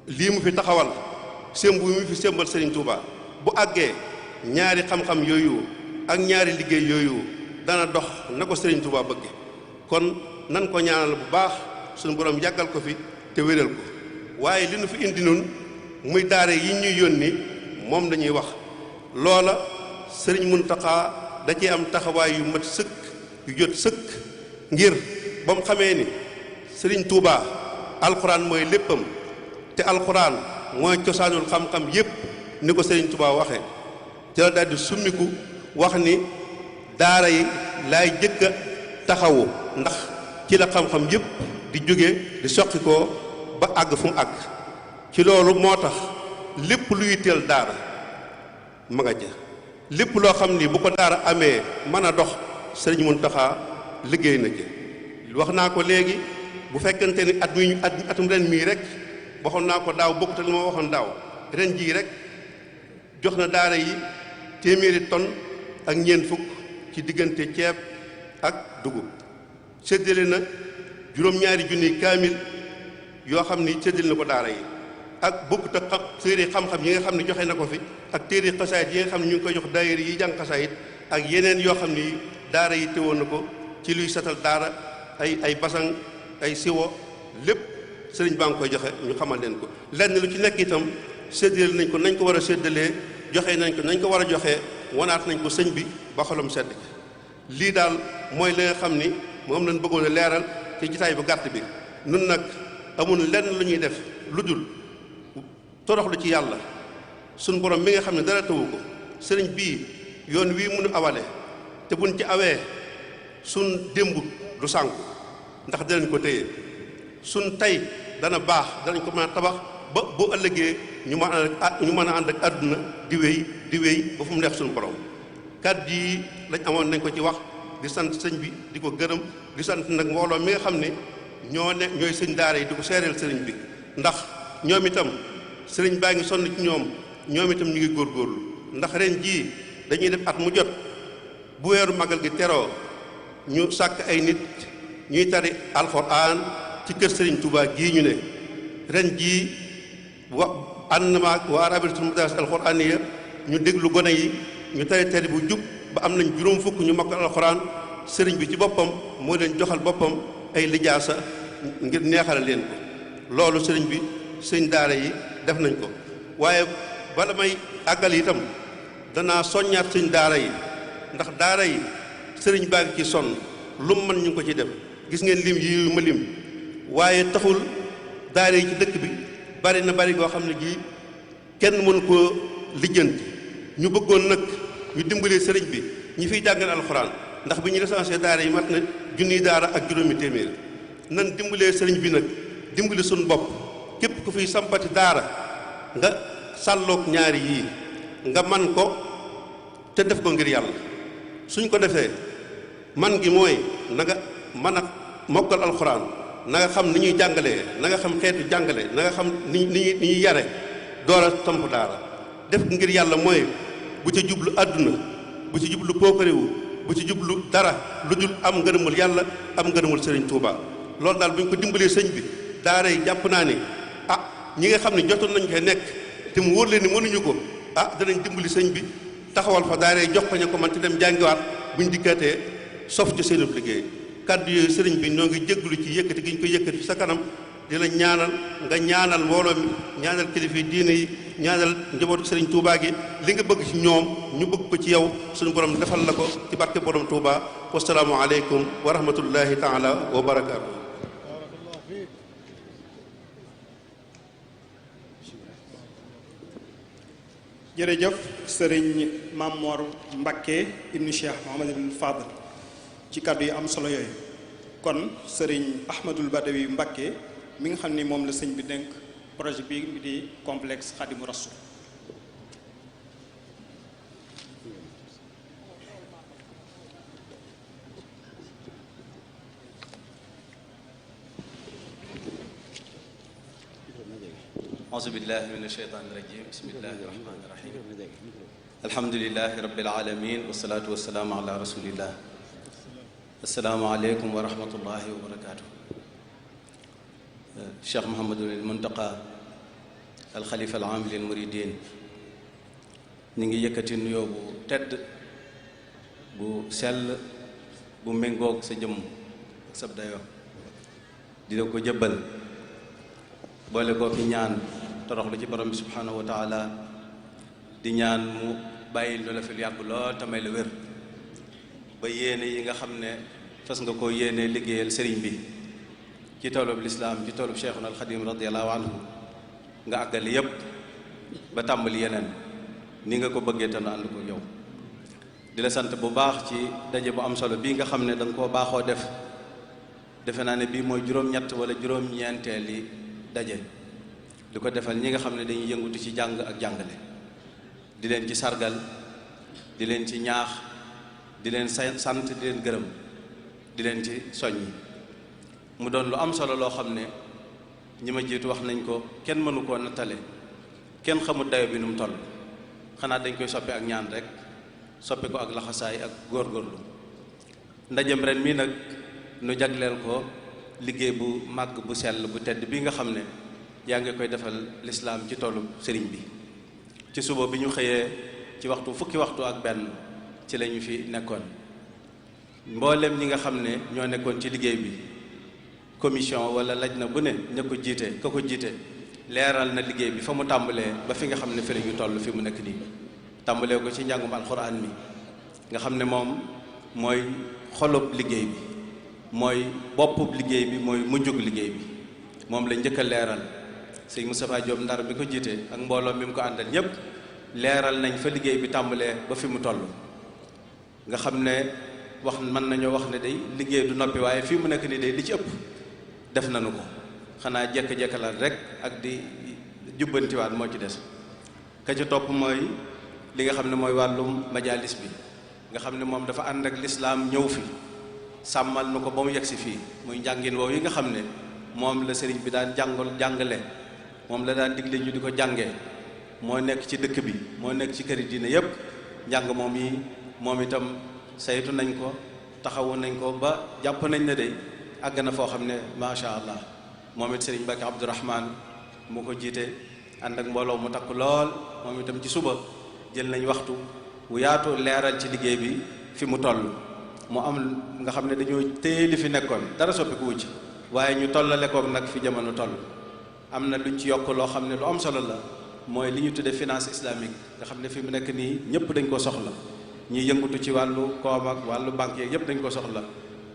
lii mu fi taxawal sémbu mu fi sémbal Sëriñ Touba bu àggee ñaari xam-xam yooyu ak ñaari liggéey yooyu dana dox na ko Sëriñ Touba bëgge. kon nan ko ñaanal bu baax suñu borom yàggal ko fi te wéral ko. waaye li nu fi indi nun muy daare yi ñuy yónni moom lañuy wax loola Sëriñ Muntaxa da cee am taxawaay yu mat sëkk yu jot sëkk ngir ba mu xamee ni Sëriñ Touba alxuraan mooy léppam te alxuraan mooy cosaanul xam-xam yépp ni ko Sëriñ Touba waxee ci la daldi summiku wax ni daara yi laay jëkk a taxawu ndax ci la xam-xam yépp di jóge di soqi ko ba àgg fu mu àgg. ci loolu moo tax lépp luy teel daara ma nga ja lépp loo xam ni bu ko daara amee mën a dox Sëriñ Muntaxa liggéey na ci. wax naa ko léegi bu fekkente ni atum ren mii rek waxoon naa ko daaw bokkut ak li ma waxoon daaw ren jii rek jox na daara yi 100 tonnes ak ñeent fukk ci diggante ceeb ak dugub. séddale na juróom-ñaari junni kaamil yoo xam ni séddale na ko daara yi ak bokkut ak téere xam-xam yi nga xam ne joxe na ko fi ak téere xasaayit yi nga xam ne ñu ngi koy jox daayira yi jàng xasaayit ak yeneen yoo xam ni daara yi teewoon na ko ci luy setal daara ay basang ay siwo lépp sëriñ baa ngi koy joxe ñu xamal leen ko. lenn lu ci nekk itam séddale nañ ko nañ ko war a séddalee joxe nañ ko nañ ko war a joxee wanaat nañ ko sëñ bi ba xolam sedd. lii daal mooy li nga xam ni moom lañ bëggoon a leeral ci jitaay bu gàtt bi. nun nag amul lenn lu ñuy def lu dul toroxlu ci yàlla suñ borom mi nga xam ne dara tawu ko. sëriñ bii yoon wii mënu awale te buñ ci awee suñ démbut du sànku ndax dinañ ko téye suñ tey dana baax danañ ko mën a tabax ba bu ëllëgee ñu mën a ànd ak àdduna di wéy ba fu mu neex suñu borom. kàddu yi lañ amoon nañ ko ci wax di sant sëñ bi di ko gërëm di sant nag mbooloo mi nga xam ne ñooy sëñ daara yi di ko seereel sëriñ bi ndax ñoom itam sëriñ baa ngi sonn ci ñoom itam ñu ngi góorgóorlu ndax ren jii dañuy def at mu jot bu weeru magal gi teroo ñu sàkk ay nit ñuy tari alxuraan ci kër sëriñ Touba gii ñu ne ren jii ànd na maag waa rabitul madaris alxuraaniya ñu déglu gone yi ñu tari bu jub ba am nañ juróom fukk ñu mokkal alxuraan sëriñ bi ci boppam moo leen joxal boppam ay lijaasa ngir neexale leen ko loolu sëriñ bi sëñ daara yi def nañ ko waaye bala may àggal itam danaa soññaat sëñ daara yi ndax daara yi sëriñ baa ngi ci sonn lu mu mën ñu ngi ko ci def gis ngeen lim yi ma lim waaye taxul daara yi ci dëkk bi bari na bari goo xam ne gii kenn mënu koo lijjanti ñu bëggoon nag ñu dimbalee sëriñ bi ñi fiy jàngal alxuraan ndax bi ñu recensé daara yi mat na junniy daara ak juróomi téeméer nan dimbalee sëriñ bi nag dimbali suñu bopp képp ku fiy sampati daara nga sàlloog ñaari yii nga man ko te def ko ngir yàlla suñ ko defee man gi mooy na nga mën a mokkal alxuraan na nga xam ni ñuy jàngalee na nga xam xeetu jàngale na nga xam ni ñuy yare door a samp daara def ko ngir yàlla mooy bu ci jublu àdduna bu ci jublu pookarewu bu ci jublu dara lu dul am ngërëmul yàlla am ngërëmul sëriñ Touba loolu daal bu ñu ko dimbalee sëñ bi daara yi jàpp naa ni ñi nga xam ne jotoon nañu fee nekk te mu wóor leen ni mënuñu ko danañ dimbali sëñ bi taxawal fa daara yi jox ko ña ko man te dem jàngiwaat buñ dikkaatee sof ci seenub liggéey kàddu yooyu sëriñ bi ñoo ngi jégglu ci yëkkati gi ñu ko yëkkati ci sa kanam di la ñaanal nga ñaanal mbooloo mi ñaanal kilifa diine yi ñaanal njabootu sëriñ Touba gi li nga bëgg ci ñoom ñu bëgg ko ci yow suñu borom defal la ko ci barke borom Touba wasalaamu aleykum wa rahmatullahi taala wa barakaatu. jërëjëf sëriñ Mamor Mbakke ibnu Cheikh Mouhamadul Fadl ci kàddu yi am solo yooyu kon sëriñ Ahmadul Badawi Mbakke mi nga xam ni moom la sëñ bi dénk projet bi di complexe Khadimu Rasul. auzu billahi min asheytaani rajim bismillahi rahmani rahim alhamdulilahi rabbil alamin wasalaatu wasalaamu ala rasulillah assalaamu aleykum wa rahmatullahi wa barakatuh. Cheikh Mouhamadul Muntaqa alxalifa al aam lil muridin ñu ngi yëkkati nuyoo bu tedd bu sell bu méngoog sa jëmm ak sab dayoo di la ko jëbbal boole koo fi ñaan toroxlu ci borom bi subhanahu wa taala di ñaan mu bàyyi loola fi lu yàgg lool te may la wér ba yéene yi nga xam ne fas nga koo yéene liggéeyal sëriñ bi ci toolub lislaam ci toolub cheikhuna alxadim radiallahu anhu nga àggali yépp ba tàmbali yeneen ni nga ko bëggee te nu ànd ko yow di la sant bu baax ci daje bu am solo bii nga xam ne da nga koo baaxoo def defe naa ne bii mooy juróom-ñett wala juróom-ñeenteeli daje di ko defal ñi nga xam ne dañuy yëngutu ci jàng ak jàngale di leen ci sargal di leen ci ñaax di leen sant di leen gërëm di leen ci soññi mu doon lu am solo loo xam ne ñi ma jiitu wax nañ ko kenn mënu koo nattale kenn xamul dayo bi nu mu toll xanaa dañ koy soppi ak ñaan rek soppi ko ak laxasaay ak góorgóorlu ndajem ren mii nag nu jagleel ko liggéey bu màgg bu sell bu tedd bi nga xam ne yaa ngi koy defal lislaam ci tollu sëriñ bi ci suba bi ñu xëyee ci waxtu fukki waxtu ak benn ci lañu fi nekkoon mboolem ñi nga xam ne ñoo nekkoon ci liggéey bi commission wala lajna bu ne ña ko jiite ka ko jiite leeral na liggéey bi fa mu tàmbalee ba fi nga xam ne fi la ñu toll fi mu nekk nii tàmbalee ko ci njàngum alxuraan mi nga xam ne moom mooy xolub liggéey bi mooy boppub liggéey bi mooy mujjug liggéey bi moom la njëkk a leeral sëñ Moustapha Diop Ndar bi ko jiite ak mbooloo mi mu ko àndal ñépp leeral nañ fa liggéey bi tàmbalee ba fi mu toll nga xam ne wax mën nañoo wax ne day liggéey du noppi waaye fii mu nekk nii day li ci ëpp def nañu ko xanaa jekk-jekkalaat rek ak di jubbantiwaat moo ci des. ka ca topp mooy li nga xam ne mooy wàllum majalis bi nga xam ne moom dafa ànd ak lislaam ñëw fi sàmmal nu ko ba mu yegsi fii muy njàngin woowu yi nga xam ne moom la sëriñ bi daan jàngale moom la daan digle ñu di ko jàngee moo nekk ci dëkk bi moo nekk ci këri diine yépp njàng moom yi moom itam saytu nañ ko taxawu nañ ko ba jàpp nañ ne de àgg na foo xam ne macha allah moom it sëriñ Mbàkke Abdourahman mu ko jiite ànd ak mbooloo mu takk lool moom itam ci suba jël nañ waxtu wu yaatu leeral ci liggéey bi fi mu toll mu am nga xam ne dañoo téye li fi nekkoon dara soppiku wu ci waaye ñu tollale koog nag fi jamono toll am na luñ ci yokk loo xam ne lu am solo la mooy li ñu tuddee finance islamique nga xam ne fi mu nekk nii ñëpp dañ ko soxla ñi yëngutu ci wàllu koom ak wàllu banque yeeg yëpp dañ ko soxla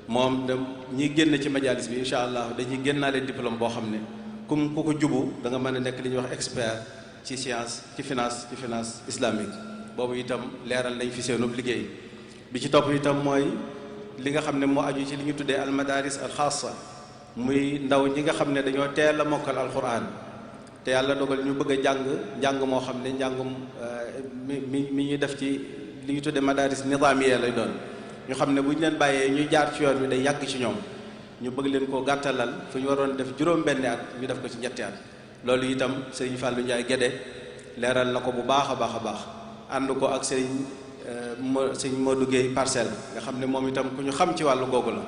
moom dem ñi génn ci majalis bi incha allah dañuy génnaale diplôme boo xam ne ku ko jubu da nga mën a nekk li ñuy wax expert ci science ci finance islamique boobu itam leeral nañ fi seenub liggéey bi ci topp itam mooy li nga xam ne moo aju ci li ñu tuddee almadaris alxaasa muy ndaw ñi nga xam ne dañoo teel a mokkal alquran te yàlla dogal ñu bëgg a njàng moo xam ne njàngum mi ñuy def ci li ñu tuddee madaris nizaamiya lay doon ñu xam ne bu ñu leen bàyyee ñuy jaar ci yoon wi day yàgg ci ñoom ñu bëgg leen koo gàttalal fu ñu waroon def juróom-benni at ñu def ko ci ñetti at loolu itam sëriñ Fallou Ndiaye Guédé leeral na ko bu baax a baax ànd ko ak sëriñ Modou Guèye Parcelles nga xam ne moom itam ku ñu xam ci wàllu googu la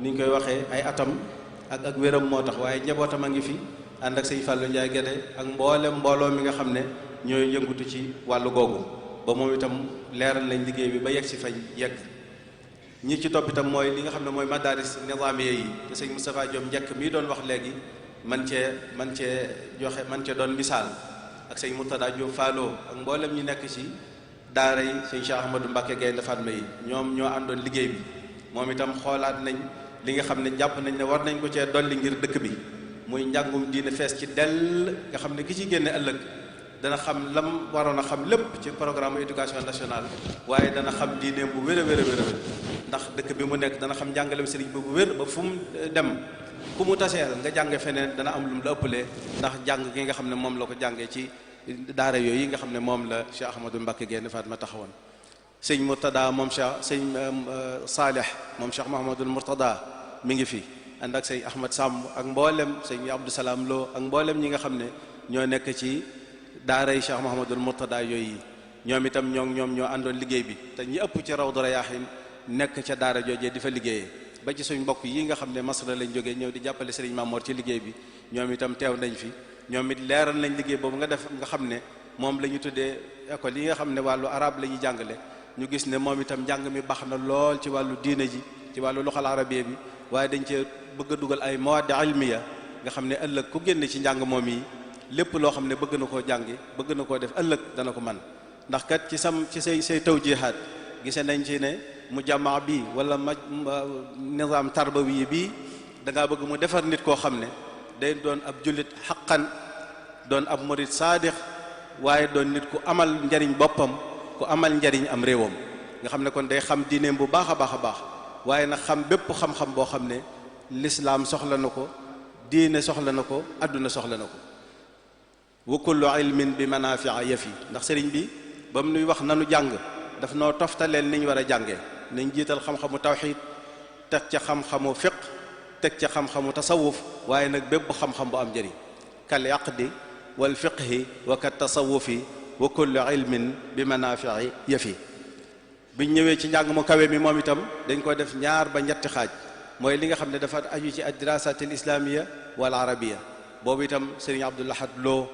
ni ñu koy waxee ay atam ak wéram moo tax waaye njabootam a ngi fi ànd ak sëriñ Fallou Ndiaye Guédé ak mbooloo mi nga xam ne ñooy yëngutu ci wàllu googu ba moom itam leeral nañ liggéey bi ba yegg si fañ yegg ñi ci topp itam mooy li nga xam ne mooy madaris nizaamiya yi te sëñ Moustapha Diom njëkk mii doon wax léegi man cee doon misaal ak sëñ Murtada Diop Fallo ak mboolem ñi nekk ci daara yi sëñ Cheikh Ahmadou Mbacké Gaynde Fatma yi ñoom ñoo àndoon liggéey bi moom itam xoolaat nañ li nga xam ne jàpp nañ ne war nañ ko cee dolli ngir dëkk bi muy njàngum diine fees ci dell nga xam ne ki ci génne ëllëg dana xam lam waroon a xam lépp ci programme éducation nationale waaye dana xam diineem bu wér a wér a wér ndax dëkk bi mu nekk dana xam njàngalem sëriñ bi bu wér ba fu mu dem ku mu taseel nga jànge feneen dana am lu mu la ëppalee ndax jàng gi nga xam ne moom la ko jàngee ci daara yooyu nga xam ne moom la Cheikh Ahmadou Mbacké Gaynde Fatma taxawoon sëñ Murtada moom sëñ Salih moom Cheikh Mahamadul Murtada mi ngi fi ànd ak sëñ Ahmad Samb ak mboolem sëñ Abdou Salam Lo ak mboolem ñi nga xam ne ñoo nekk ci daara yi Cheikh Mahamadul Murtada yooyu ñoom itam ñoom ñoo àndoon liggéey bi te ñi ëpp ci Rawdu Rayaahin nekk ca daara joojee di fa liggéeyee ba ci suñ mbokk yi nga xam ne Masra lañ jógee ñëw di jàppale Serigne Mamour ci liggéey bi ñoom itam teew nañ fi ñoom it leeral nañ liggéey boobu nga xam ne moom la ñu tuddee école yi nga xam ne wàllu arab la ñuy jàngale ñu gis ne moom itam njàng mi baax na lool ci wàllu diine ji ci wàllu luxal arabiya bi waaye dañ cee bëgg a dugal ay mawaadi ilmiya nga xam ne ëllëg ku génn ci njàng moom yi lépp loo xam ne bëgg na koo jàngi bëgg na koo def ëllëg dana ko man ndax kat ci say tawjihaat gise nañ ci ne mu jamaa bi wala nizaam tarbawi bi da ngaa bëgg mu defar nit koo xam ne day doon ab jullit xaqan doon ab murid saadix waaye doon nit ku amal njariñ boppam ku amal njariñ am réewam nga xam ne kon day xam diineem bu baax a baax waaye nag xam bépp xam-xam boo xam ne lislaam soxla na ko diine soxla na ko adduna soxla na ko wa kullu ilmin bi manafia yafi ndax sëriñ bi ba mu nuy wax nanu jàng daf noo toftaleel ni ñu war a jàngee nañ jiital xam-xamu tawxid teg ca xam-xamu fiq teg ca xam-xamu tasawuf waaye nag bépp xam-xam bu am njëriñ kal aqdi wal fiqhi wa kat tasawufi wa kullu ilmin bi manafii yafi biñ ñëwee ci njàng mu kawe mi moom itam dañ ko def ñaar ba ñetti xaaj mooy li nga xam ne dafa aju ci ad-dirasat al islamia wal arabia boobu itam sëriñ Abdou Lahad Lo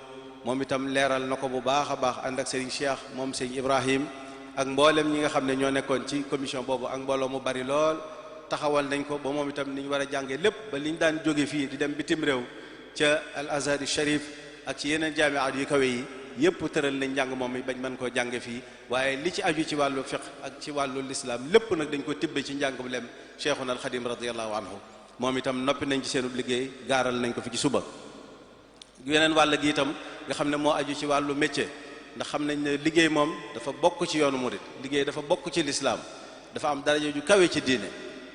moom itam leeral na ko bu baax a baax ànd ak sëriñ Cheikh moom sëriñ Ibrahim ak mboolem ñi nga xam ne ñoo nekkoon ci commission boobu ak mbooloo mu bari lool taxawal nañ ko ba moom itam ni ñu war a jàngee lépp ba li ñu daan jóge fii di dem bitim réew ca al azhar sharif ak ci yeneen jaamiat yu kawe yi yëpp tëral nañ njàng moom mi bañ mën koo jànge fii waaye li ci aju ci wàllu fiqh ak ci wàllu lislaam lépp nag dañ ko tibbe ci njàng bu lem cheikhuna al xadim radiallahu anhu moom itam noppi nañ ci seenub liggéey gaaral nañ ko fi ci suba yeneen wàll gi itam nga xam ne moo aju ci wàllu métier ndax xam nañ ne liggéey moom dafa bokk ci yoonu murid liggéey dafa bokk ci lislaam dafa am daraja ju kawe ci diine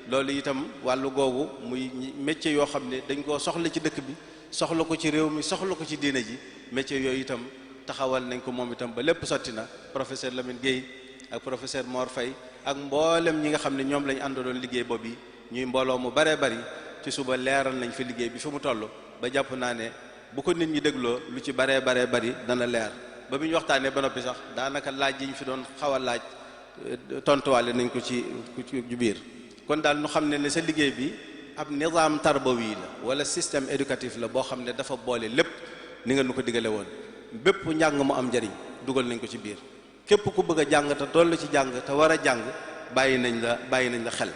loolu itam wàllu googu muy métier yoo xam ne dañ koo soxla ci dëkk bi soxla ko ci réew mi soxla ko ci diine ji métier yooyu itam taxawal nañ ko moom itam ba lépp sotti na professeur Lamine Guèye ak professeur Mor Faye ak mboolem ñi nga xam ne ñoom lañ àndaloon liggéey boobu yi ñuy mbooloo mu baree bari ci suba leeral nañ fi liggéey bi fi mu toll ba jàpp naa ne bu ko nit ñi dégloo lu ci baree bari dana leer ba bi ñu waxtaanee ba noppi sax daanaka laaj yi ñu fi doon xaw a laaj tontuwaale nañ ko ci biir kon daal ñu xam ne sa liggéey bi ab nizaam tarbawi la wala système éducatif la boo xam ne dafa boole lépp ni nga nu ko digale woon bépp njàng mu am njariñ dugal nañ ko ci biir képp ku bëgg a jàng te toll ci jàng te war a jàng bàyyi nañ la xel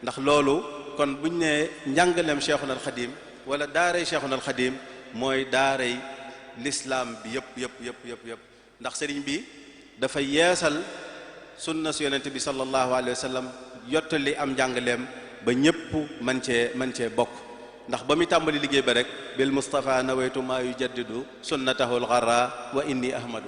ndax loolu kon buñ ne njàngaleem Cheikhuna al Khadim wala daaray Cheikhuna al Khadim mooy daaray l'islam bi yëpp ndax sëriñ bi dafa yeesal sunna su yonente bi sallallahu alayhi wa sallam yottali am njàngaleem ba ñëpp man cee bokk ndax ba muy tàmbali liggéey ba rek bil Mustafa nawaytu maa yujaddidu sunnatahu al-gharra wa inni ahmadu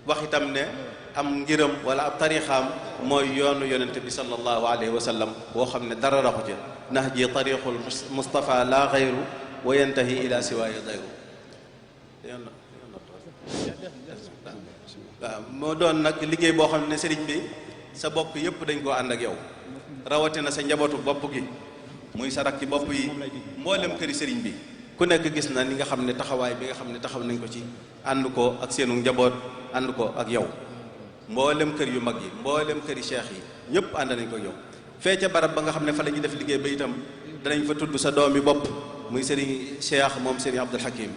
wax itam ne am ngiram wala ab tarixaam mooy yoonu yonente bi sallallahu alayhi wa sallam woo xam ne dara raxu ca nahji tariqul Mustafa la ghayru wa yantahi ila siwaaya dayru waaw moo doon nag liggéey boo xam ne sëriñ bi sa bokk yëpp dañ koo ànd ak yow rawatina sa njabootu bopp gi muy sa rakki bopp yi mboolem këri sëriñ bi ku nekk gis na ni nga xam ne taxawaay bi nga xam ne taxaw nañ ko ci ànd ko ak seenu njaboot ànd ko ak yow mboolem kër yu mag yi mboolem këri cheikh yi ñëpp ànd nañ ko ak yow fee ca barab ba nga xam ne fa la ñuy def liggéey ba itam danañ fa tudd sa doomi bopp muy sëriñ cheikh moom sëriñ Abdul Hakim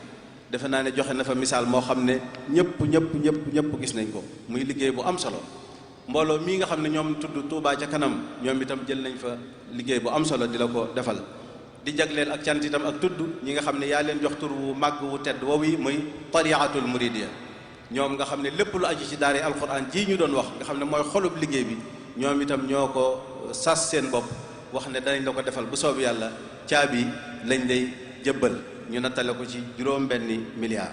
defe naa ne joxe na fa misaal moo xam ne ñëpp gis nañ ko muy liggéey bu am solo mbooloo mii nga xam ne ñoom tudd Touba ca kanam ñoom itam jël nañ fa liggéey bu am solo di la ko defal di jagleel ak cant itam ak tudd ñi nga xam ne yaa leen jox tur wu màgg wu tedd woowu yi muy tariatul muridiya ñoom nga xam ne lépp lu aju ci daari alquran ji ñu doon wax nga xam ne mooy xolub liggéey bi ñoom itam ñoo ko sas seen bopp wax ne danañ la ko defal bu soob yàlla caabi lañ lay jëbbal ñu nattale ko ci juróom-benni milliard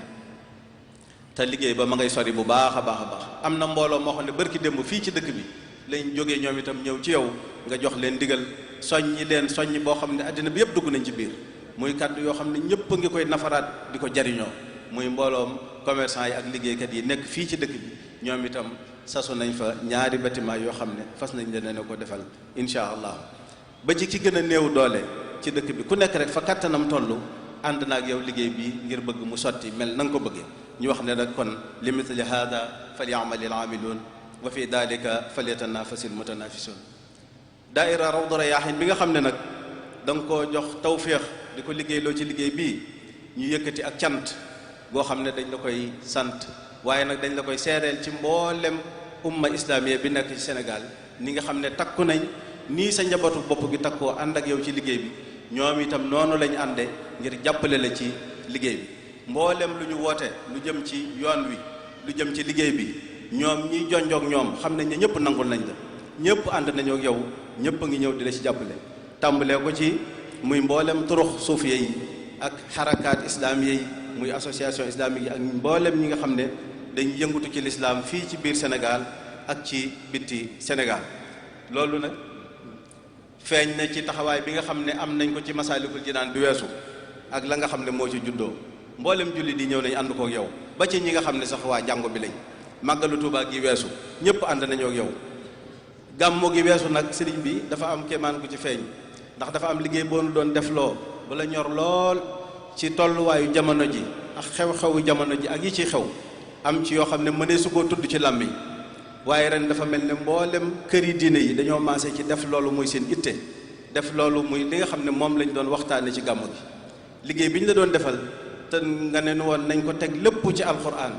te liggéey ba ma ngay sori bu baax a baax am na mbooloo moo xam ne barki démb fii ci dëkk bi lañ jógee ñoom itam ñëw ci yow nga jox leen digal soññi boo xam ne àddina bi yëpp dugg nañ ci biir muy kàddu yoo xam ne ñëpp a ngi koy nafaraat di ko jariñoo muy mbooloom commerçant yi ak liggéeykat yi nekk fii ci dëkk bi ñoom itam sasu nañ fa ñaari bâtiment yoo xam ne fas nañ leen ko defal incha allah ba ci ki gën a néew doole ci dëkk bi ku nekk rek fa kattanam toll ànd na ak yow liggéey bi ngir bëgg mu sotti mel na nga ko bëggee ñu wax ne nag kon li mithli hada falyamalil aamiluun wa fi dalika falyatanafasil mutanafisun daaira Rawdu Rayaahin bi nga xam ne nag da nga koo jox tawféex di ko liggéeyloo ci liggéey bii ñu yëkkati ak cant goo xam ne dañ la koy sant waaye nag dañ la koy seereel ci mboolem umma islamiya bi nekk ci Sénégal ni nga xam ne takku nañ nii sa njabootu bopp gi takkoo ànd ak yow ci liggéey bi ñoom itam noonu lañu ànde ngir jàppale la ci liggéey bi mboolem lu ñu woote lu jëm ci yoon wi lu jëm ci liggéey bi ñoom ñiy jonjoog ñoom xam nañ ne ñëpp nangul nañ la ñëpp ànd nañoo ak yow ñëpp a ngi ñëw di la ci jàppale tàmbalee ko ci muy mboolem turux suufiya yi ak xarakaat islamiya yi muy association islamique yi ak mboolem ñi nga xam ne dañ yëngutu ci lislaam fii ci biir Sénégal ak ci bitti Sénégal loolu nag feeñ na ci taxawaay bi nga xam ne am nañ ko ci Masaalikul Jinaan bi weesu ak la nga xam ne moo ci juddoo mboolem julli di ñëw nañ ànd ko ak yow ba ci ñi nga xam ne sax waa jàngo bi lañ màggalu Tuubaa gi weesu ñëpp ànd nañoo ak yow gàmmu gi weesu nag sëriñ bi dafa am kéemaan ku ci feeñ ndax dafa am liggéey boonu doon defloo bala ñor lool ci tolluwaayu jamono ji ak xew-xewu jamono ji ak yi ci xew am ci yoo xam ne mënee su koo tudd ci làmmiñ waaye ren dafa mel ne mboolem këri diine yi dañoo maase ci def loolu muy seen itte def loolu muy li nga xam ne moom lañ doon waxtaane ci gàmmu gi liggéey bi ñu la doon defal te nga ne woon nañ ko teg lépp ci alquran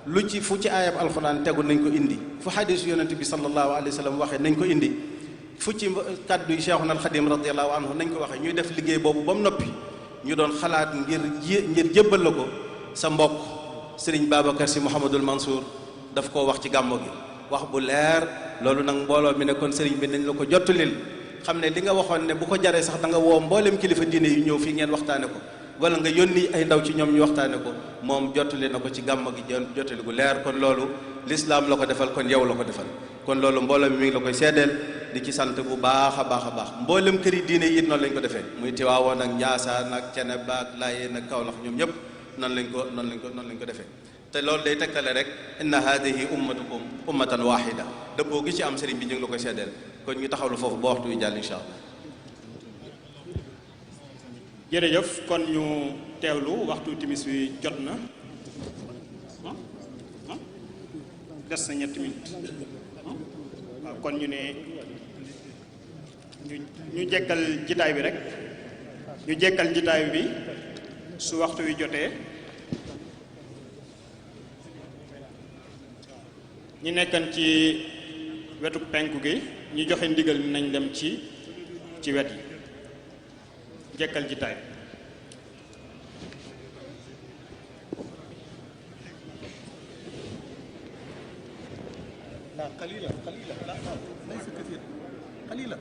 lu ci fu ci aayab alquran tegu nañ ko indi fu xadiisu yonente bi sallallahu alayhi wa sallam waxee nañ ko indi fu ci kàddu yi Cheikhuna al Xadim radiallahu anhu nañ ko waxee ñuy def liggéey boobu ba mu noppi ñu doon xalaat ngir jébbal la ko sa mbokk Serigne Babacar Sy Mouhamadul Mansour daf koo wax ci gàmmu gi wax bu leer loolu nag mbooloo mi ne kon Serigne bi nañ la ko jottulil xam ne li nga waxoon ne bu ko jaree sax da nga woo mboolem kilifa diine yu ñëw fii ngeen waxtaane ko wala nga yónni ay ndaw ci ñoom ñu waxtaane ko moom jottali na ko ci gàmmu gi jottali gu leer kon loolu lislaam la ko defal kon yow la ko defal kon loolu mbooloo mi ngi la koy seedeel di ci sant bu baax a baax a baax mboolem këri diine yi it noonu lañ ko defee muy Tiwaawoon ak Njaasaan ak Ceneba ak Laayeen ak Kawlax ñoom ñëpp noonu lañ ko defee te loolu day tegtale rek inna hadihi ummatukum ummatan wahida dëppoo gi ci am sëriñ bi ñu ngi la koy seddeel kon ñu taxawlu foofu ba waxtu wi jàll insha allah. jërëjëf kon ñu teewlu waxtu timis wi jot na des na 7 minutes waaw kon ñu ne ñu jekkal jitaay bi rek ñu jekkal jitaay bi su waxtu wi jotee ñi nekkan ci wetu penku gi ñu joxe ndigal nañ dem ci wet yi jekkal jitaay لا قليلا لا ليس كثير قليلا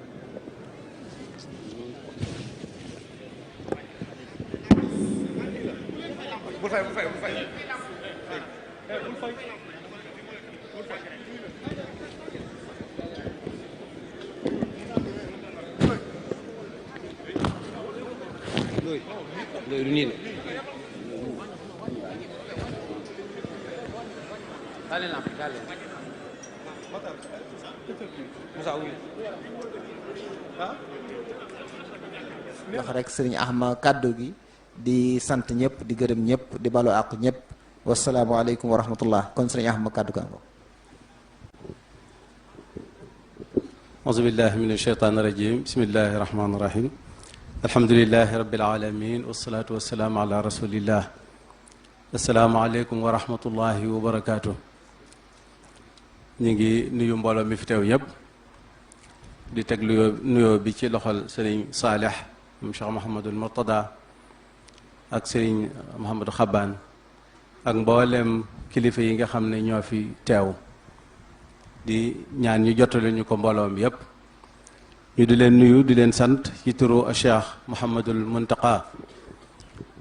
wax rek sëriñ Ahma kàddu gi di sant ñëpp di gërëm ñëpp di balu àq ñëpp wasalaamualeykum wa rahmatullah kon sëriñ Ahma kàddu gaa ngo auzu billahi min asheytaan irajim bismillahi rahmaani rahim alhamdulilahi rabbil alamin wasalaatu wasalaamu ala rasulillah asalaamaaleykum wa rahmatullahi wa barakaatu. ñu ngi nuyu mbooloo mi fi teew yëpp di teg nuyoo bi ci loxol sëriñ Saalix moom Cheikh Mouhamadul Murtada ak sëriñ Mouhamadou Xabbaan ak mboolem kilifa yi nga xam ne ñoo fi teew di ñaan ñu jottali ñu ko mbooloo mi yëpp ñu di leen nuyu di leen sant ci turu Cheikh Mouhamadul Muntaqa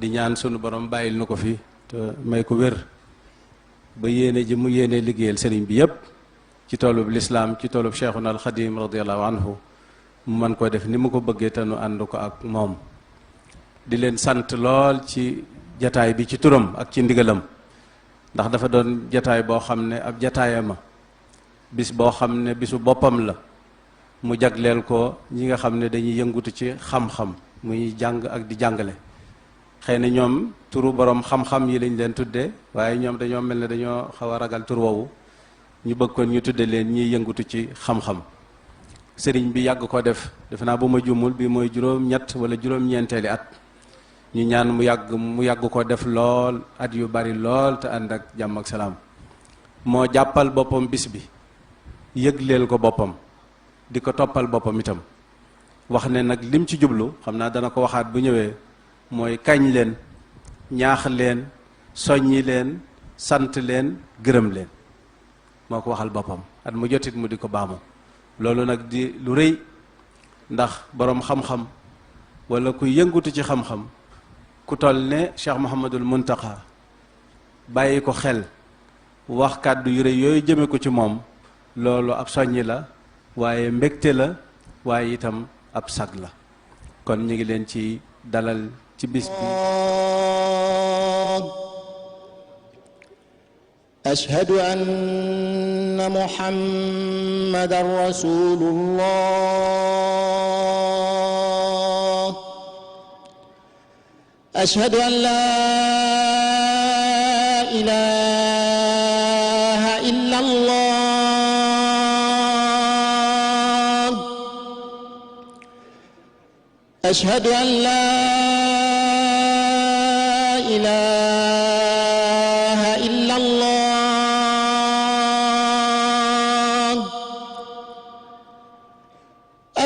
di ñaan sunu borom bàyyil nu ko fi te may ko wér ba yéene ji mu yéene liggéeyal sëriñ bi yëpp ci toolub lislaam ci toolub Cheikhuna al Xadim radiallahu anhu mu mën koo def ni mu ko bëggee te nu ànd ko ak moom di leen sant lool ci jataay bi ci turam ak ci ndigalam ndax dafa doon jataay boo xam ne ab jataayama bis boo xam ne bisu boppam la mu jagleel ko ñi nga xam ne dañuy yëngutu ci xam-xam muy jàng ak di jàngale xëy na ñoom turu borom xam-xam yi lañ leen tuddee waaye ñoom dañoo mel ne dañoo xaw a ragal tur woowu ñu bëgg kon ñu tudde leen ñiy yëngutu ci xam-xam sëriñ bi yàgg ko def defe naa bu ma jumul bi mooy juróom-ñett wala juróom-ñeenteeli at ñu ñaan mu yàgg ko def lool at yu bari lool te ànd ak jàmm ak salaam moo jàppal boppam bis bi yëgleel ko boppam di ko toppal boppam itam wax ne nag lim ci jublu xam naa dana ko waxaat bu ñëwee mooy kañ leen ñaax leen soññi leen sant leen gërëm leen moo ko waxal boppam at mu jotit mu di ko baamu loolu nag di lu rëy ndax boroom xam-xam wala kuy yëngutu ci xam-xam ku toll ne Cheikh Mouhamadul Muntaqa bàyyi ko xel wax kàddu yu rëy yooyu jëme ko ci moom loolu ab soññi la waaye mbégte la waaye itam ab sag la kon ñu ngi leen ci dalal ci bis bi ashhadu anna muhammadan rasulullah ashhadu an la ilaha illa allah ashhadu an la ilaha illa allah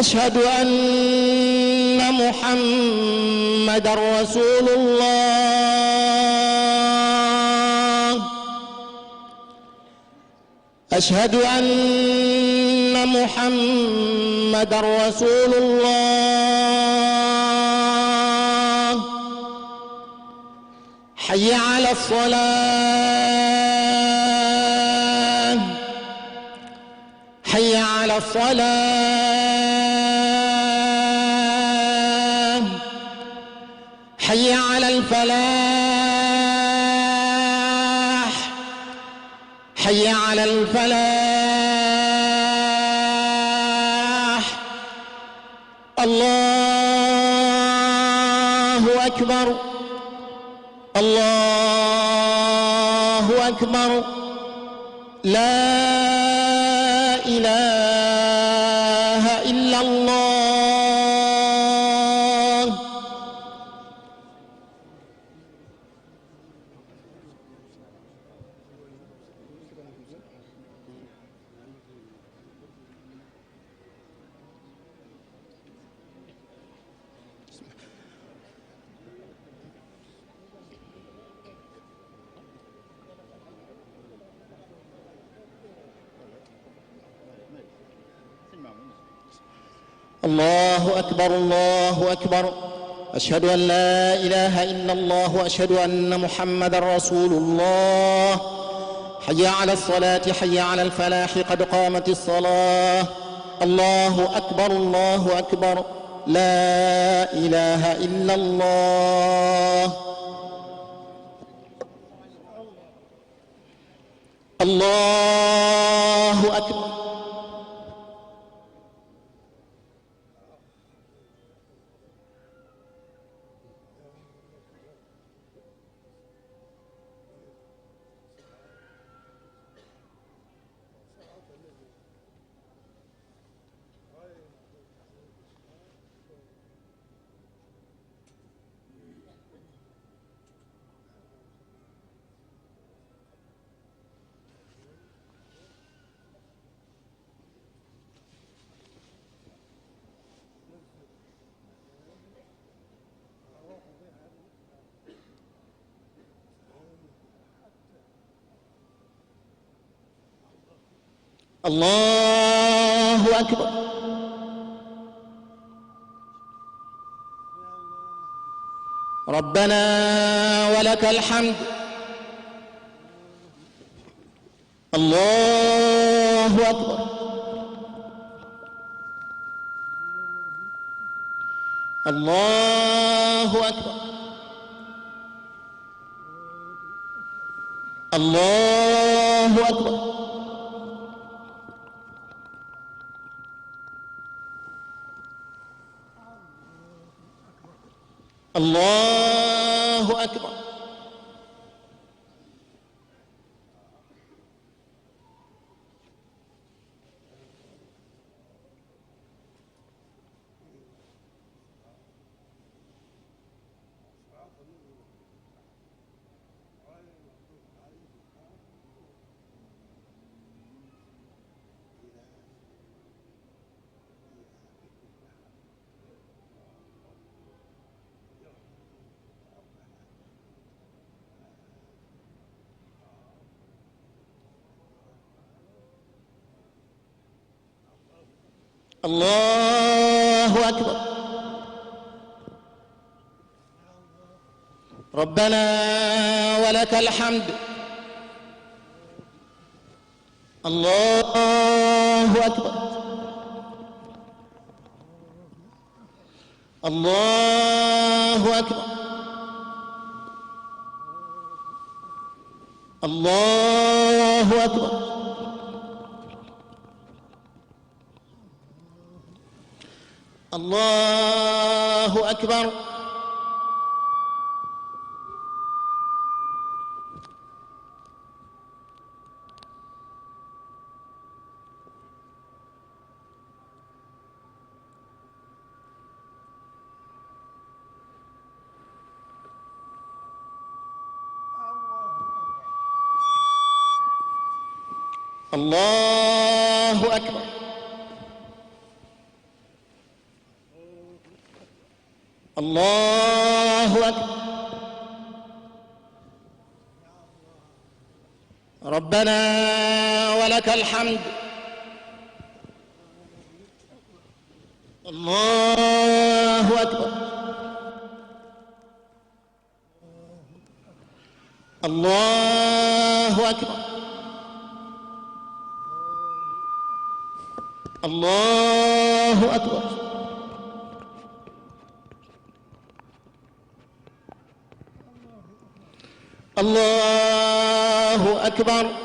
ashhadu anna muhammadan rasulullah ashhadu anna muhammadan rasulullah hayya ala salah حي على الصلاة حي على الفلاح حي على الفلاح الله أكبر الله أكبر لا إله إلا الله. الله أكبر الله أكبر أشهد أن لا إله إلا الله وأشهد أن محمدا رسول الله. حي على الصلاة حي على الفلاح قد قامت الصلاة. الله أكبر الله أكبر لا إله إلا الله. الله أكبر. الله أكبر. ربنا ولك الحمد. الله أكبر. الله أكبر. الله أكبر. الله أكبر. الله أكبر. ربنا ولك الحمد. الله أكبر. الله أكبر. الله أكبر. الله أكبر. الله أكبر. الله أكبر. ربنا ولك الحمد. الله أكبر. الله أكبر. الله أكبر. الله أكبر.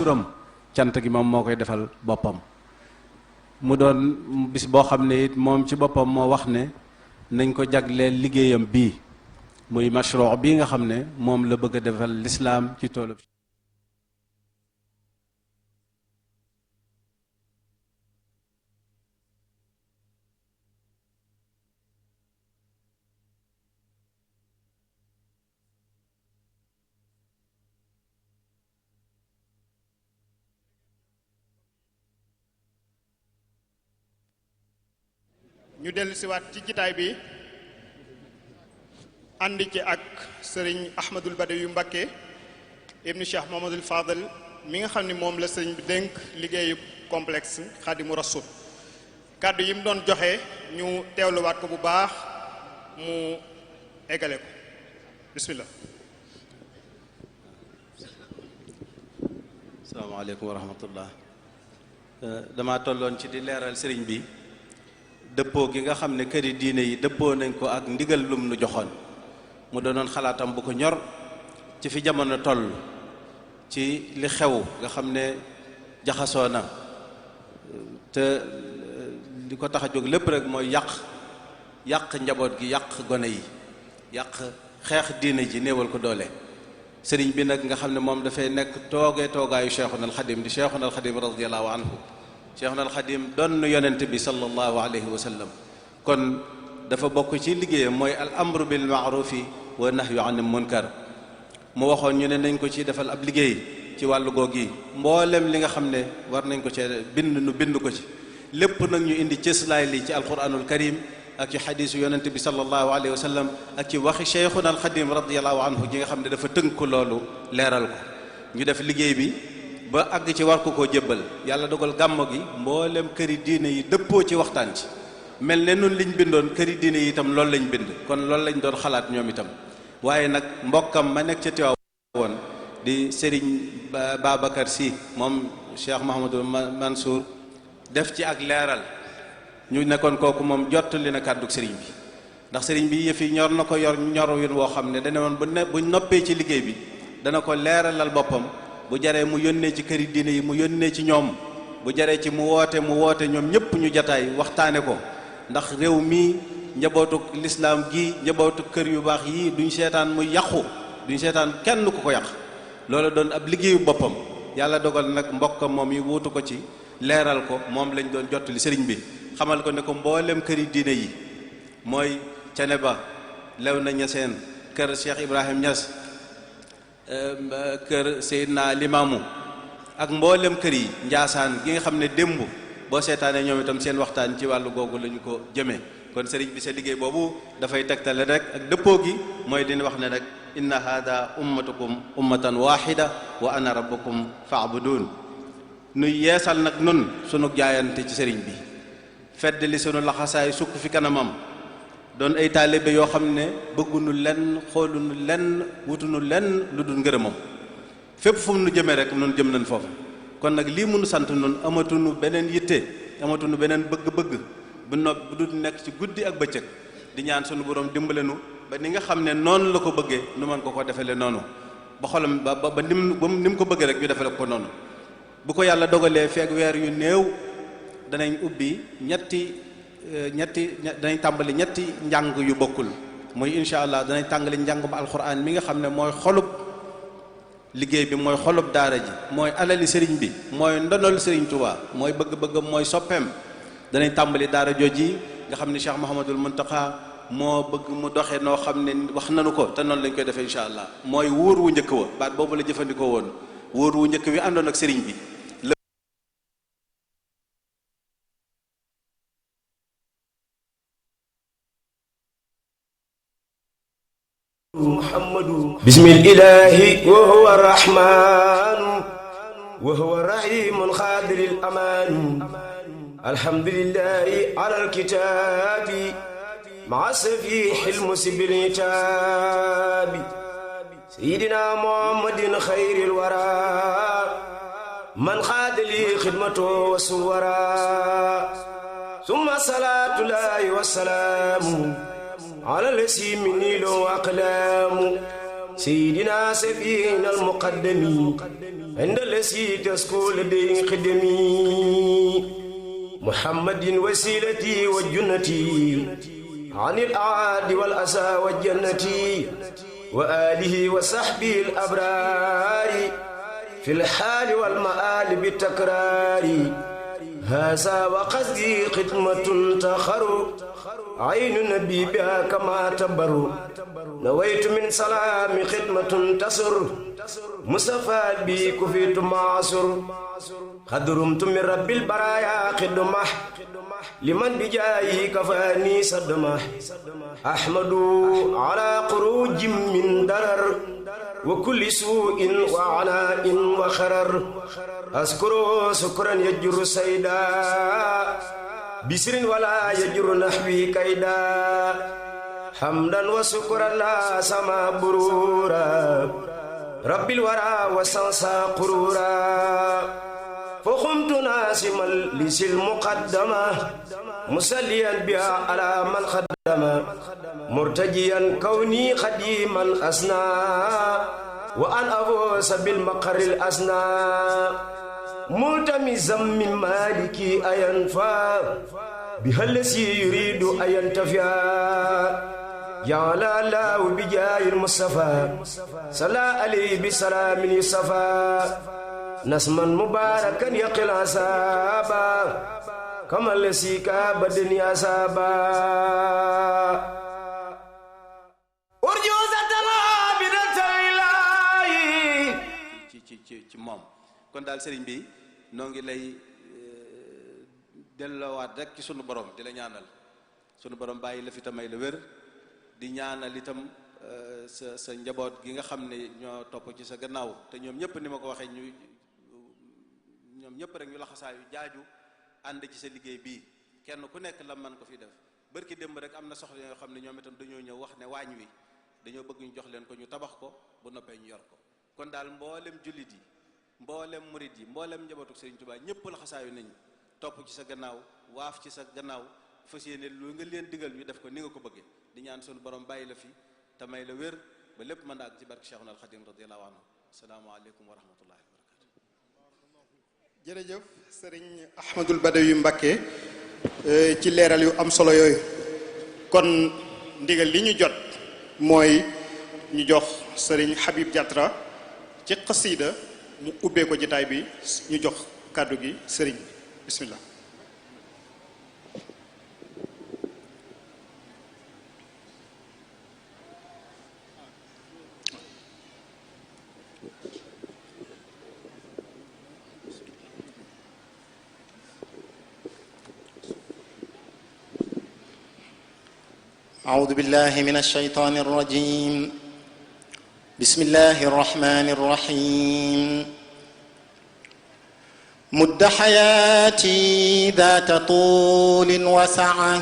turam cant gi moom moo koy defal boppam mu doon bis boo xam ne it moom ci boppam moo wax ne nañ ko jagleel liggéeyam bii muy mashruu bii nga xam ne moom la bëgg a defal lislaam ci toolu ñu dellu siwaat ci jitaay bi ànd ci ak sëriñ Ahmadul Badawi Mbakke ibnu Cheikh Mahamadul Fadal mi nga xam ne moom la sëriñ bi dénk liggéeyu complexe Xaadimu Rasul kàddu yi mu doon joxe ñu teewluwaat ko bu baax mu eggale ko bismillah. asalaamaaleykum wa rahmatullah. damaa tolloon ci di leeral sëriñ bi dëppoo gi nga xam ne këri diine yi dëppoo nañ ko ak ndigal lum nu joxoon mu doonoon xalaatam bu ko ñor ci fi jamono toll ci li xew nga xam ne jaxasoo na te li ko tax a jóg lépp rek mooy yàq njaboot gi yàq gone yi yàq xeex diine ji néewal ko doole sëriñ bi nag nga xam ne moom dafay nekk toogaayu Cheikhuna al Xadim di Cheikhuna al Xadim radiyallahu anhu Cheikhuna al Xadim doon yonent bi sallallahu alayhi wa sallam kon dafa bokk ci liggéeyam mooy al amru bil maarufi wa nahyu anil munkar mu waxoon ñu ne nañ ko ci defal ab liggéey ci wàllu googu yi mboolem li nga xam ne war nañ ko ci bind ko ci lépp nag ñu indi cëslaay li ci alquranul karim ak ci xadiisu yonent bi sallallahu alayhi wa sallam ak ci waxi Cheikhuna al Xadim radiyallahu anhu ji nga xam ne dafa tënk loolu leeral ko ñu def liggéey bi ba àgg ci war ko koo jébbal yàlla dogal gàmmo gi mboolem këri diine yi dëppoo ci waxtaan ci mel ne nun liñ bindoon këri diine yi itam loolu lañ bind kon loolu lañ doon xalaat ñoom itam waaye nag mbokkam ma nekk ca Tiwaawoon di Serigne Babacar Sy moom Cheikh Mahamadou Mansour def ci ak leeral ñu nekkoon kooku moom jottali na kàddug sëriñ bi ndax sëriñ bi yëf yi ñor na ko ñor yin woo xam ne dana woon buñ noppee ci liggéey bi dana ko leeralal boppam bu jaree mu yónnee ci këri diine yi mu yónnee ci ñoom bu jaree ci mu woote ñoom ñëpp ñu jataay waxtaane ko ndax réew mii njabootu lislaam gi njabootu kër yu baax yii duñ seetaan muy yàqu duñ seetaan kenn ku ko yàq loolu doon ab liggéeyu boppam yàlla dogal nag mbokkam moom yi wuutu ko ci leeral ko moom lañ doon jottali sëriñ bi xamal ko ne ko mboolem këri diine yi mooy Ceneba Léona Niassène kër Cheikh Ibrahim Niass kër Seydina Limaamu ak mboolem kër yi Njaasaan gi nga xam ne démb boo seetaanee ñoom itam seen waxtaan ci wàllu googu lañu ko jëmee kon sëriñ bi sa liggéey boobu dafay tegtale rek ak dëppoo gi mooy dina wax ne rek inna hada ummatukum ummatan wahida wa ana rabbukum fa'budun nuy yeesal nag nun sunu jaayante ci sëriñ bi fedd li sunu laxasaay sukk fi kanamam doon ay taalibe yoo xam ne bëggunu lenn xoolunu lenn wutunu lenn lu dul ngërëmam fépp fu mu nu jëmee rek nun jëm nañ foofu kon nag lii mënu sant nun amatunu beneen yitte amatunu beneen bëgg-bëgg bu du nekk ci guddi ak bëccëg di ñaan sunu borom dimbalenu ba ni nga xam ne noonu la ko bëggee nu mën ko defale noonu ba xolam ba ni mu ko bëggee rek ñu defale ko noonu bu ko yàlla dogalee feeg weer yu néew danañ ubbi danañ tàmbali ñetti njàng yu bokkul muy incha allah danañ tàmbali njàngum alquran mi nga xam ne mooy xolub liggéey bi mooy xolub daara ji mooy alali sëriñ bi mooy ndonol sëriñ Tuubaa mooy bëgg-bëggam mooy soppeem danañ tàmbali daara jooji nga xam ne Cheikh Mouhamadul Muntaqa moo bëgg mu doxee noo xam ne wax nanu ko te noonu lañ koy defee incha allah mooy wóor wu njëkk wa baat boobu la jëfandikoo woon wóor wu njëkk wi àndoon ak sëriñ bi بسم الإله وهو الرحمن وهو الرحيم القادر الأمان الحمد لله على الكتاب مع السفيح المسب العتاب سيدنا محمد خير الورى من خاد لي خدمته وسورا ثم صلاة الله والسلام على الذي مني له أقلام سيدنا سفينا المقدم عند الذي تسكو لديه خدمي محمد وسيلتي وجنتي عن الأعاد والأسى والجنة وآله وصحبه الأبرار في الحال والمآل بالتكرار هذا وقصدي خدمة تخر عين النبي بها كما تبر نويت من سلام خدمة تسر مصطفى بي كفيت معصر قد رمت من رب البرايا خدمة لمن بجايه كفاني صدمة أحمد على خروج من درر وكل سوء وعناء وخرر أذكر سكرا يجر سيدا بسر ولا يجر نحوي كيدا حمدا وسكرا لا سما برورا رب الورى وسنسا قرورا فخمت ناسما لسي المقدمة مسليا بها على من خدم مرتجيا كوني خديما أسنى وأن أفوز بالمقر الأسنى ملتمسا من مالكي أينفع بها الذي يريد أن ينتفع جعل الله بجاه المصطفى صلى عليه بسلام الصفا نسما مباركا يقل عذابا كما الذي كاب الدنيا سابا ci moom kon daal sëriñ bi noo ngi lay delloowaat rek ci sunu borom di la ñaanal sunu borom bàyyi la fi tamay la wér di ñaanal itam sa njaboot gi nga xam ne ñoo topp ci sa gannaaw te ñoom ñëpp ni ma ko waxee ñoom ñëpp rek ñu laxasaayu jaaju ànd ci sa liggéey bii kenn ku nekk la man ko fi def bërki démb rek am na soxla yoo xam ne ñoom itam dañoo ñëw wax ne waañ wi dañoo bëgg ñu jox leen ko ñu tabax ko bu noppee ñu yor ko kon daal mboolem jullit yi mboolem murit yi mboolem njabootu Serigne Touba ñëpp laxasaayu nañu topp ci sa gannaaw waaf ci sa gannaaw fas yéene lu nga leen digal ñu def ko ni nga ko bëggee di ñaan sunu borom bàyyi la fi te may la wér ba lépp mën a ak ci barke Cheikhul Khadim radiyallahu anhu asalaamaaleykum wa rahmatullahi wa barakatuh. jërëjëf Serigne Ahmadul Badawi Mbacké ci leeral yu am solo yooyu kon ndigal li ñu jot mooy ñu jox Serigne Habib Diatra ci xasida mu ubbee ko jotaay bi ñu jox kàddu gi Serigne bi bismillah. أعوذ بالله من الشيطان الرجيم بسم الله الرحمن الرحيم مد حياتي ذات طول وسعة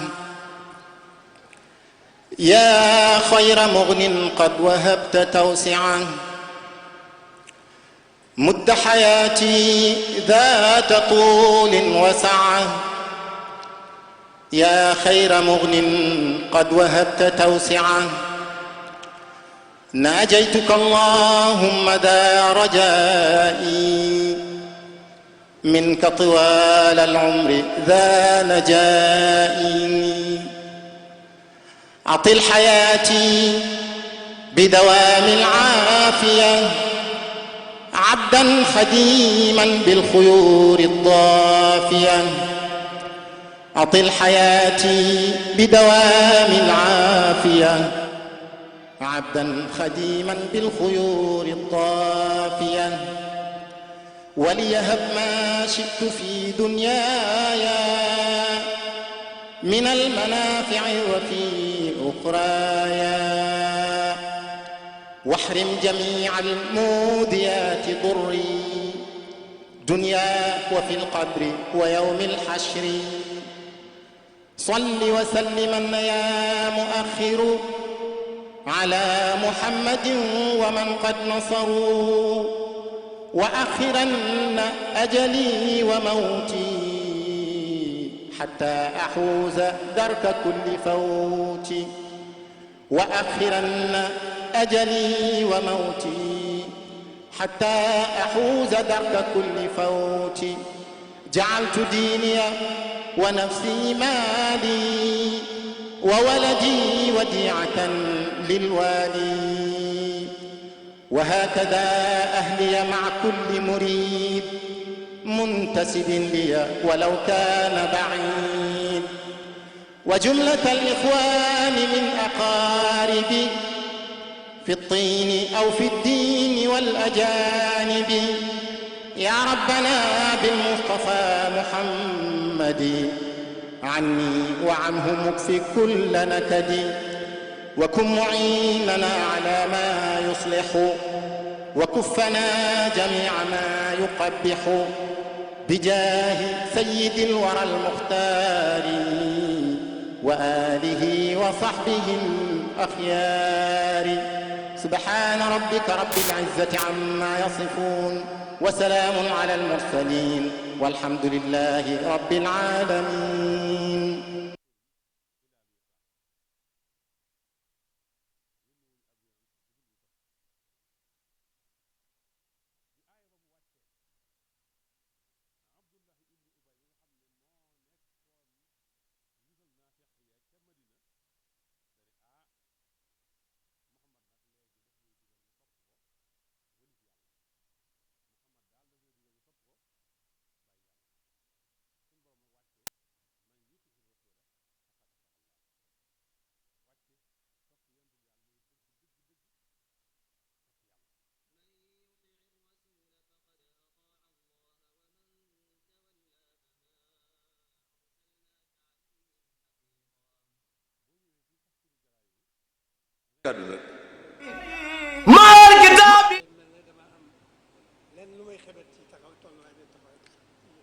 يا خير مغن قد وهبت توسعة مد حياتي ذات طول وسعة يا خير مغن قد وهبت توسعة ناجيتك اللهم ذا رجائي منك طوال العمر ذا نجائي أطل حياتي بدوام العافية عبدا خديما بالخيور الضافية أطل حياتي بدوام العافية عبدا خديما بالخيور الطافية وليهب ما شئت في دنياي من المنافع وفي أخرايا واحرم جميع الموديات ضري دنيا وفي القبر ويوم الحشر صل وسلم يا مؤخر على محمد ومن قد نصروا وأخرن أجلي وموتي حتى أحوز درك كل فوت وأخرن أجلي وموتي حتى أحوز درك كل فوت. جعلت ديني ونفسي مالي وولدي وديعة للوالي. وهكذا أهلي مع كل مريد منتسب لي ولو كان بعيد. وجملة الإخوان من أقاربي في الطين أو في الدين والأجانب. يا ربنا بالمصطفى محمد عني وعنه مكفي كل نكد. وكن معيننا على ما يصلح وكفنا جميع ما يقبح بجاه سيد الورى المختار وآله وصحبه الأخيار. سبحان ربك رب العزة عما يصفون وسلام على المرسلين والحمد لله رب العالمين.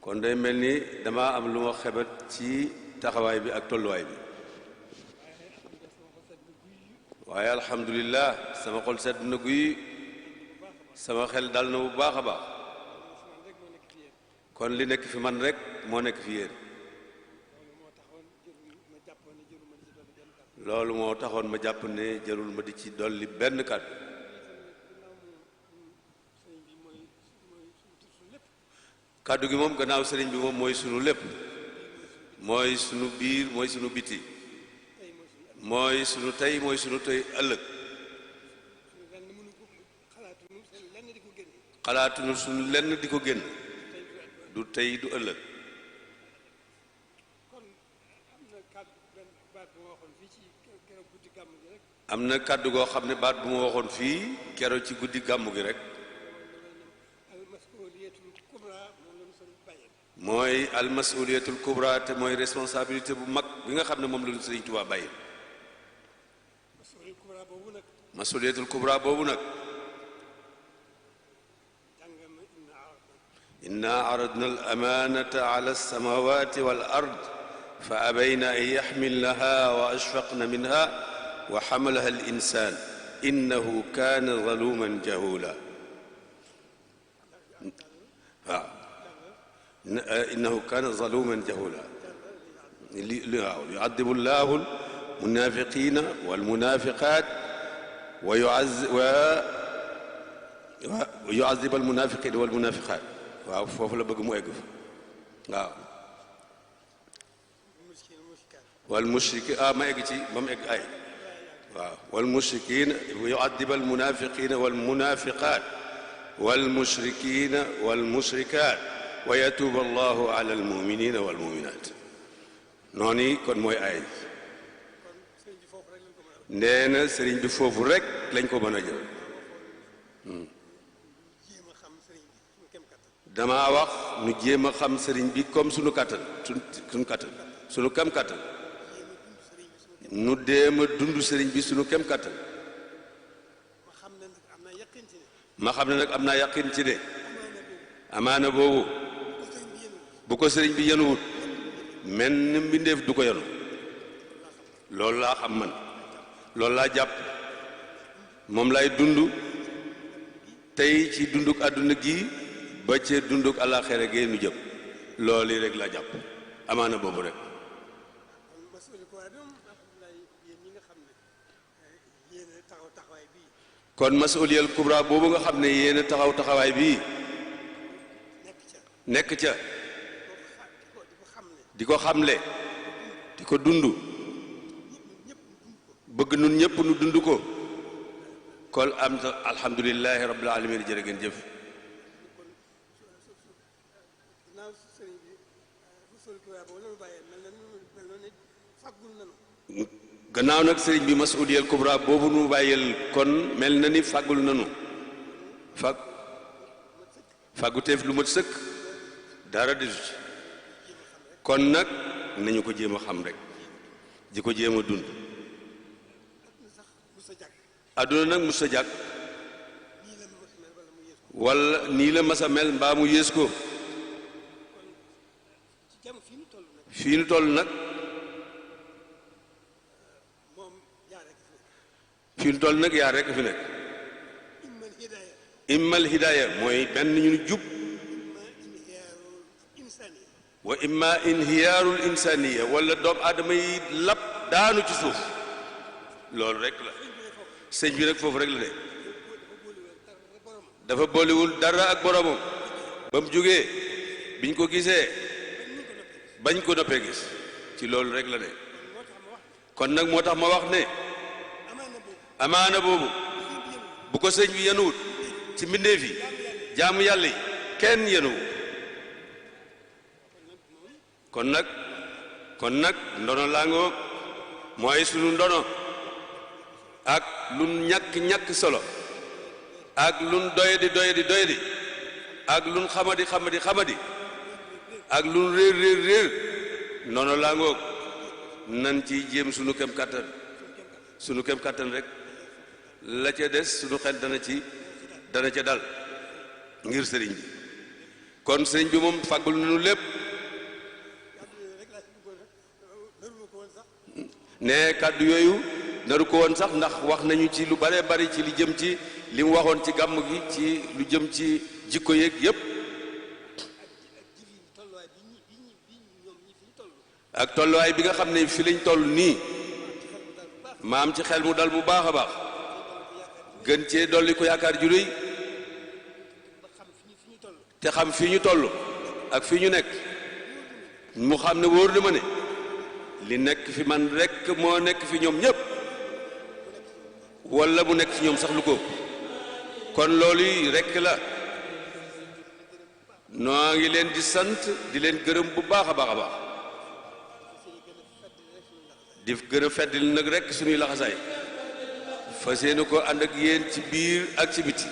kon day mel ni dama am lu ma xebat ci taxawaay bi ak tolluwaay bi waaye alhamdulilah sama xol sedd na guy sama xel dal na bu baax a baax kon li nekk fi man rek moo nekk fi yéen loolu moo taxoon ma jàpp ne jarul ma di ci dolli benn kàddu kàddu gi moom gannaaw sëriñ bi moom mooy sunu lépp mooy sunu biir mooy sunu biti mooy sunu tey mooy sunu tey ëllëg xalaatunu sunu lenn di ko génn du tey du ëllëg am na kàddu goo xam ne baat bu ma waxoon fii keroog ci guddi gàmmu gi rek mooy almasuliyatul kubra te mooy responsabilité bu mag bi nga xam ne moom la ñu Sëriñ Tuubaa bàyyi masuliyatul kubra boobu nag inna aradna al amanata ala alsamawati wal ard fa abayna an yaxmilnaha wa ashfaqna minha wa xamalaha al insan innahu kaana zaluman jahula waaw innahu kaana zaluman jahula yuadibu llahu almunafiqina walmunafiqat wa yuazib almunafiqina walmunafiqat waaw foofu la bëgg mu egg fa waaw walmushriki ma egg ci ba mu egg ay waaw walmushrikina yuadib almunafiqina walmunafiqat walmushrikina walmushrikat wa yatuuba allahu ala almuminina walmuminat noonu kon mooy ay nee na sëriñ bi foofu rek lañ ko mën a jël damaa wax nu jéem a xam sëriñ bi comme sunu kàttan sunu kàttan sunu kem kàttan nu déem a dund sëriñ bi sunu kem kàttan ma xam ne nag am naa yaqin ci de amaana boobu bu ko sëriñ bi yenuwut mel ni mbindeef du ko yenu loolu laa xam man loolu laa jàpp moom lay dund tey ci dunduk àdduna gi ba ca dunduk àllaaxira gee nu jëm loolu rek laa jàpp amaana boobu rek kon masuliyal kubra boobu nga xam ne yéen a taxaw taxawaay bii nekk ca di ko xamle di ko dund bëgg nun ñëpp nu dund ko kon am alhamdulillahi rabbil alamin jërë ngeen jëf gannaaw nag sëriñ bi masuliyal kubra boobu nu bàyyeel kon mel na ni fàggul nanu fàgguteef lu mat sëkk dara desu ci kon nag nañu ko jéem a xam rek di ko jéem a dund adduna nag mus sa jàkk wala nii la mas a mel mbaa mu yées ko fii nu toll nag fii nu toll nag yaa rekk fi nekk immal hidaaya mooy benn ñu jub wa imma inhiyaarul insaniya wala doomu aadama yi lap daanu ci suuf loolu rek la sëñ bi nag foofu rek la ne dafa boolewul dara ak boromam ba mu jógee biñ ko gisee bañ ko noppee gis ci loolu rek la ne kon nag moo tax ma wax ne amaana boobu bu ko sëñ bi yenuwut ci mbindeef yi jaamu yàlla yi kenn yenuwut kon nag ndono laa ngoog mooy sunu ndono ak lun ñàkk solo ak lun doyadi ak lun xamadi ak lun réer ndono laa ngoog nan ci jéem sunu kem kàttan rek la ca des sunu xel dana ca dal ngir sëriñ bi kon sëriñ bi moom fàggul nanu lépp ne kàddu yooyu naru ko woon sax ndax wax nañu ci lu bare bari ci li jëm ci li mu waxoon ci gàmm gi ci lu jëm ci jikko yeeg yépp ak tolluwaay bi nga xam ne fi lañ toll nii ma am ci xel mu dal bu baax a baax gën cee dolli ko yaakaar ju réy te xam fii ñu toll ak fii ñu nekk mu xam ne wóor na ma ne li nekk fi man rekk moo nekk fi ñoom ñépp walla mu nekk fi ñoom sax lu ko kon loolu yi rekk la noo ngi leen di sant di leen gërëm bu baax a baax a baax di gën a feddil nag rekk suñuy laxasaay fas yéene ko ànd ak yéen ci biir ak ci biti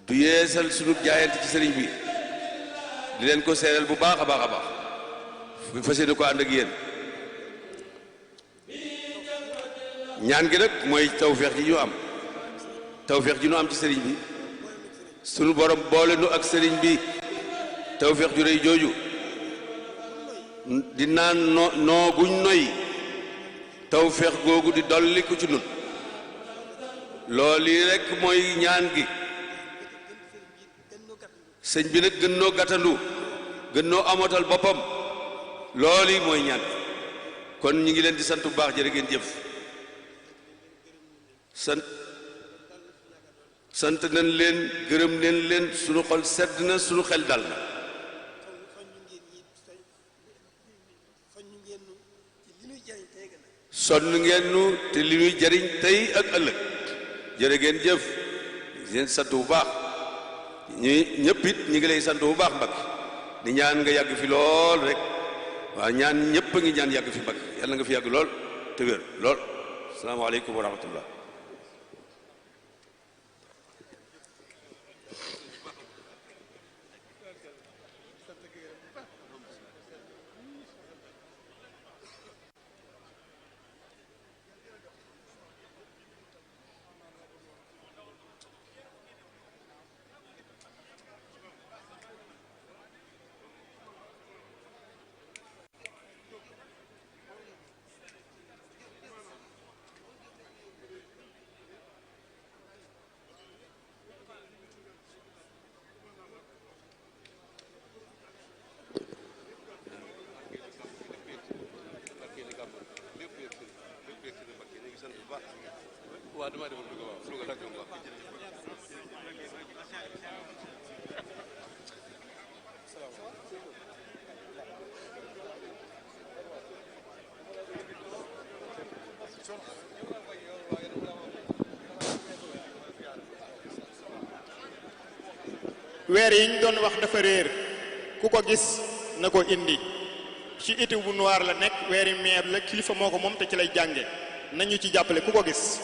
du yeesal suñu jaayante ci sëriñ bi di leen ko seeral bu baax a baax a baax fas yéene ko ànd ak yéen ñaan gi nag mooy tawfeex ji ñu am tawfeex ji ñu am ci sëriñ bi sunu borom boole nu ak sëriñ bi tawfeex ju rëy jooju di naan noo guñ noy tawfeex googu di dolli ku ci nun loolu yi rekk mooy ñaan gi sëñ bi nag gën noo gàttandu gën noo amotal boppam loolu yi mooy ñaan kon ñu ngi leen di sant bu baax jërë ngeen jëf sant nañ leen gërëm nañ leen sunu xol sedd na sunu xel dal na sonn ngeen nu te li ñuy jariñ tey ak ëllëg jërë ngeen jëf leen sant bu baax ñi ñëpp it ñi ngi lay sant bu baax mbakk di ñaan nga yàgg fi lool rek waaw ñaan ñëpp a ngi ñaan yàgg fi mbakk yàlla nga fi yàgg lool te wér lool asalaamaaleykum wa rahmatullah weer yi ñu doon wax dafa réer ku ko gis na ko indi ci été bu noir la nekk weeri meer la kilifa moo ko moom te ci lay jànge nañu ci jàppale ku ko gis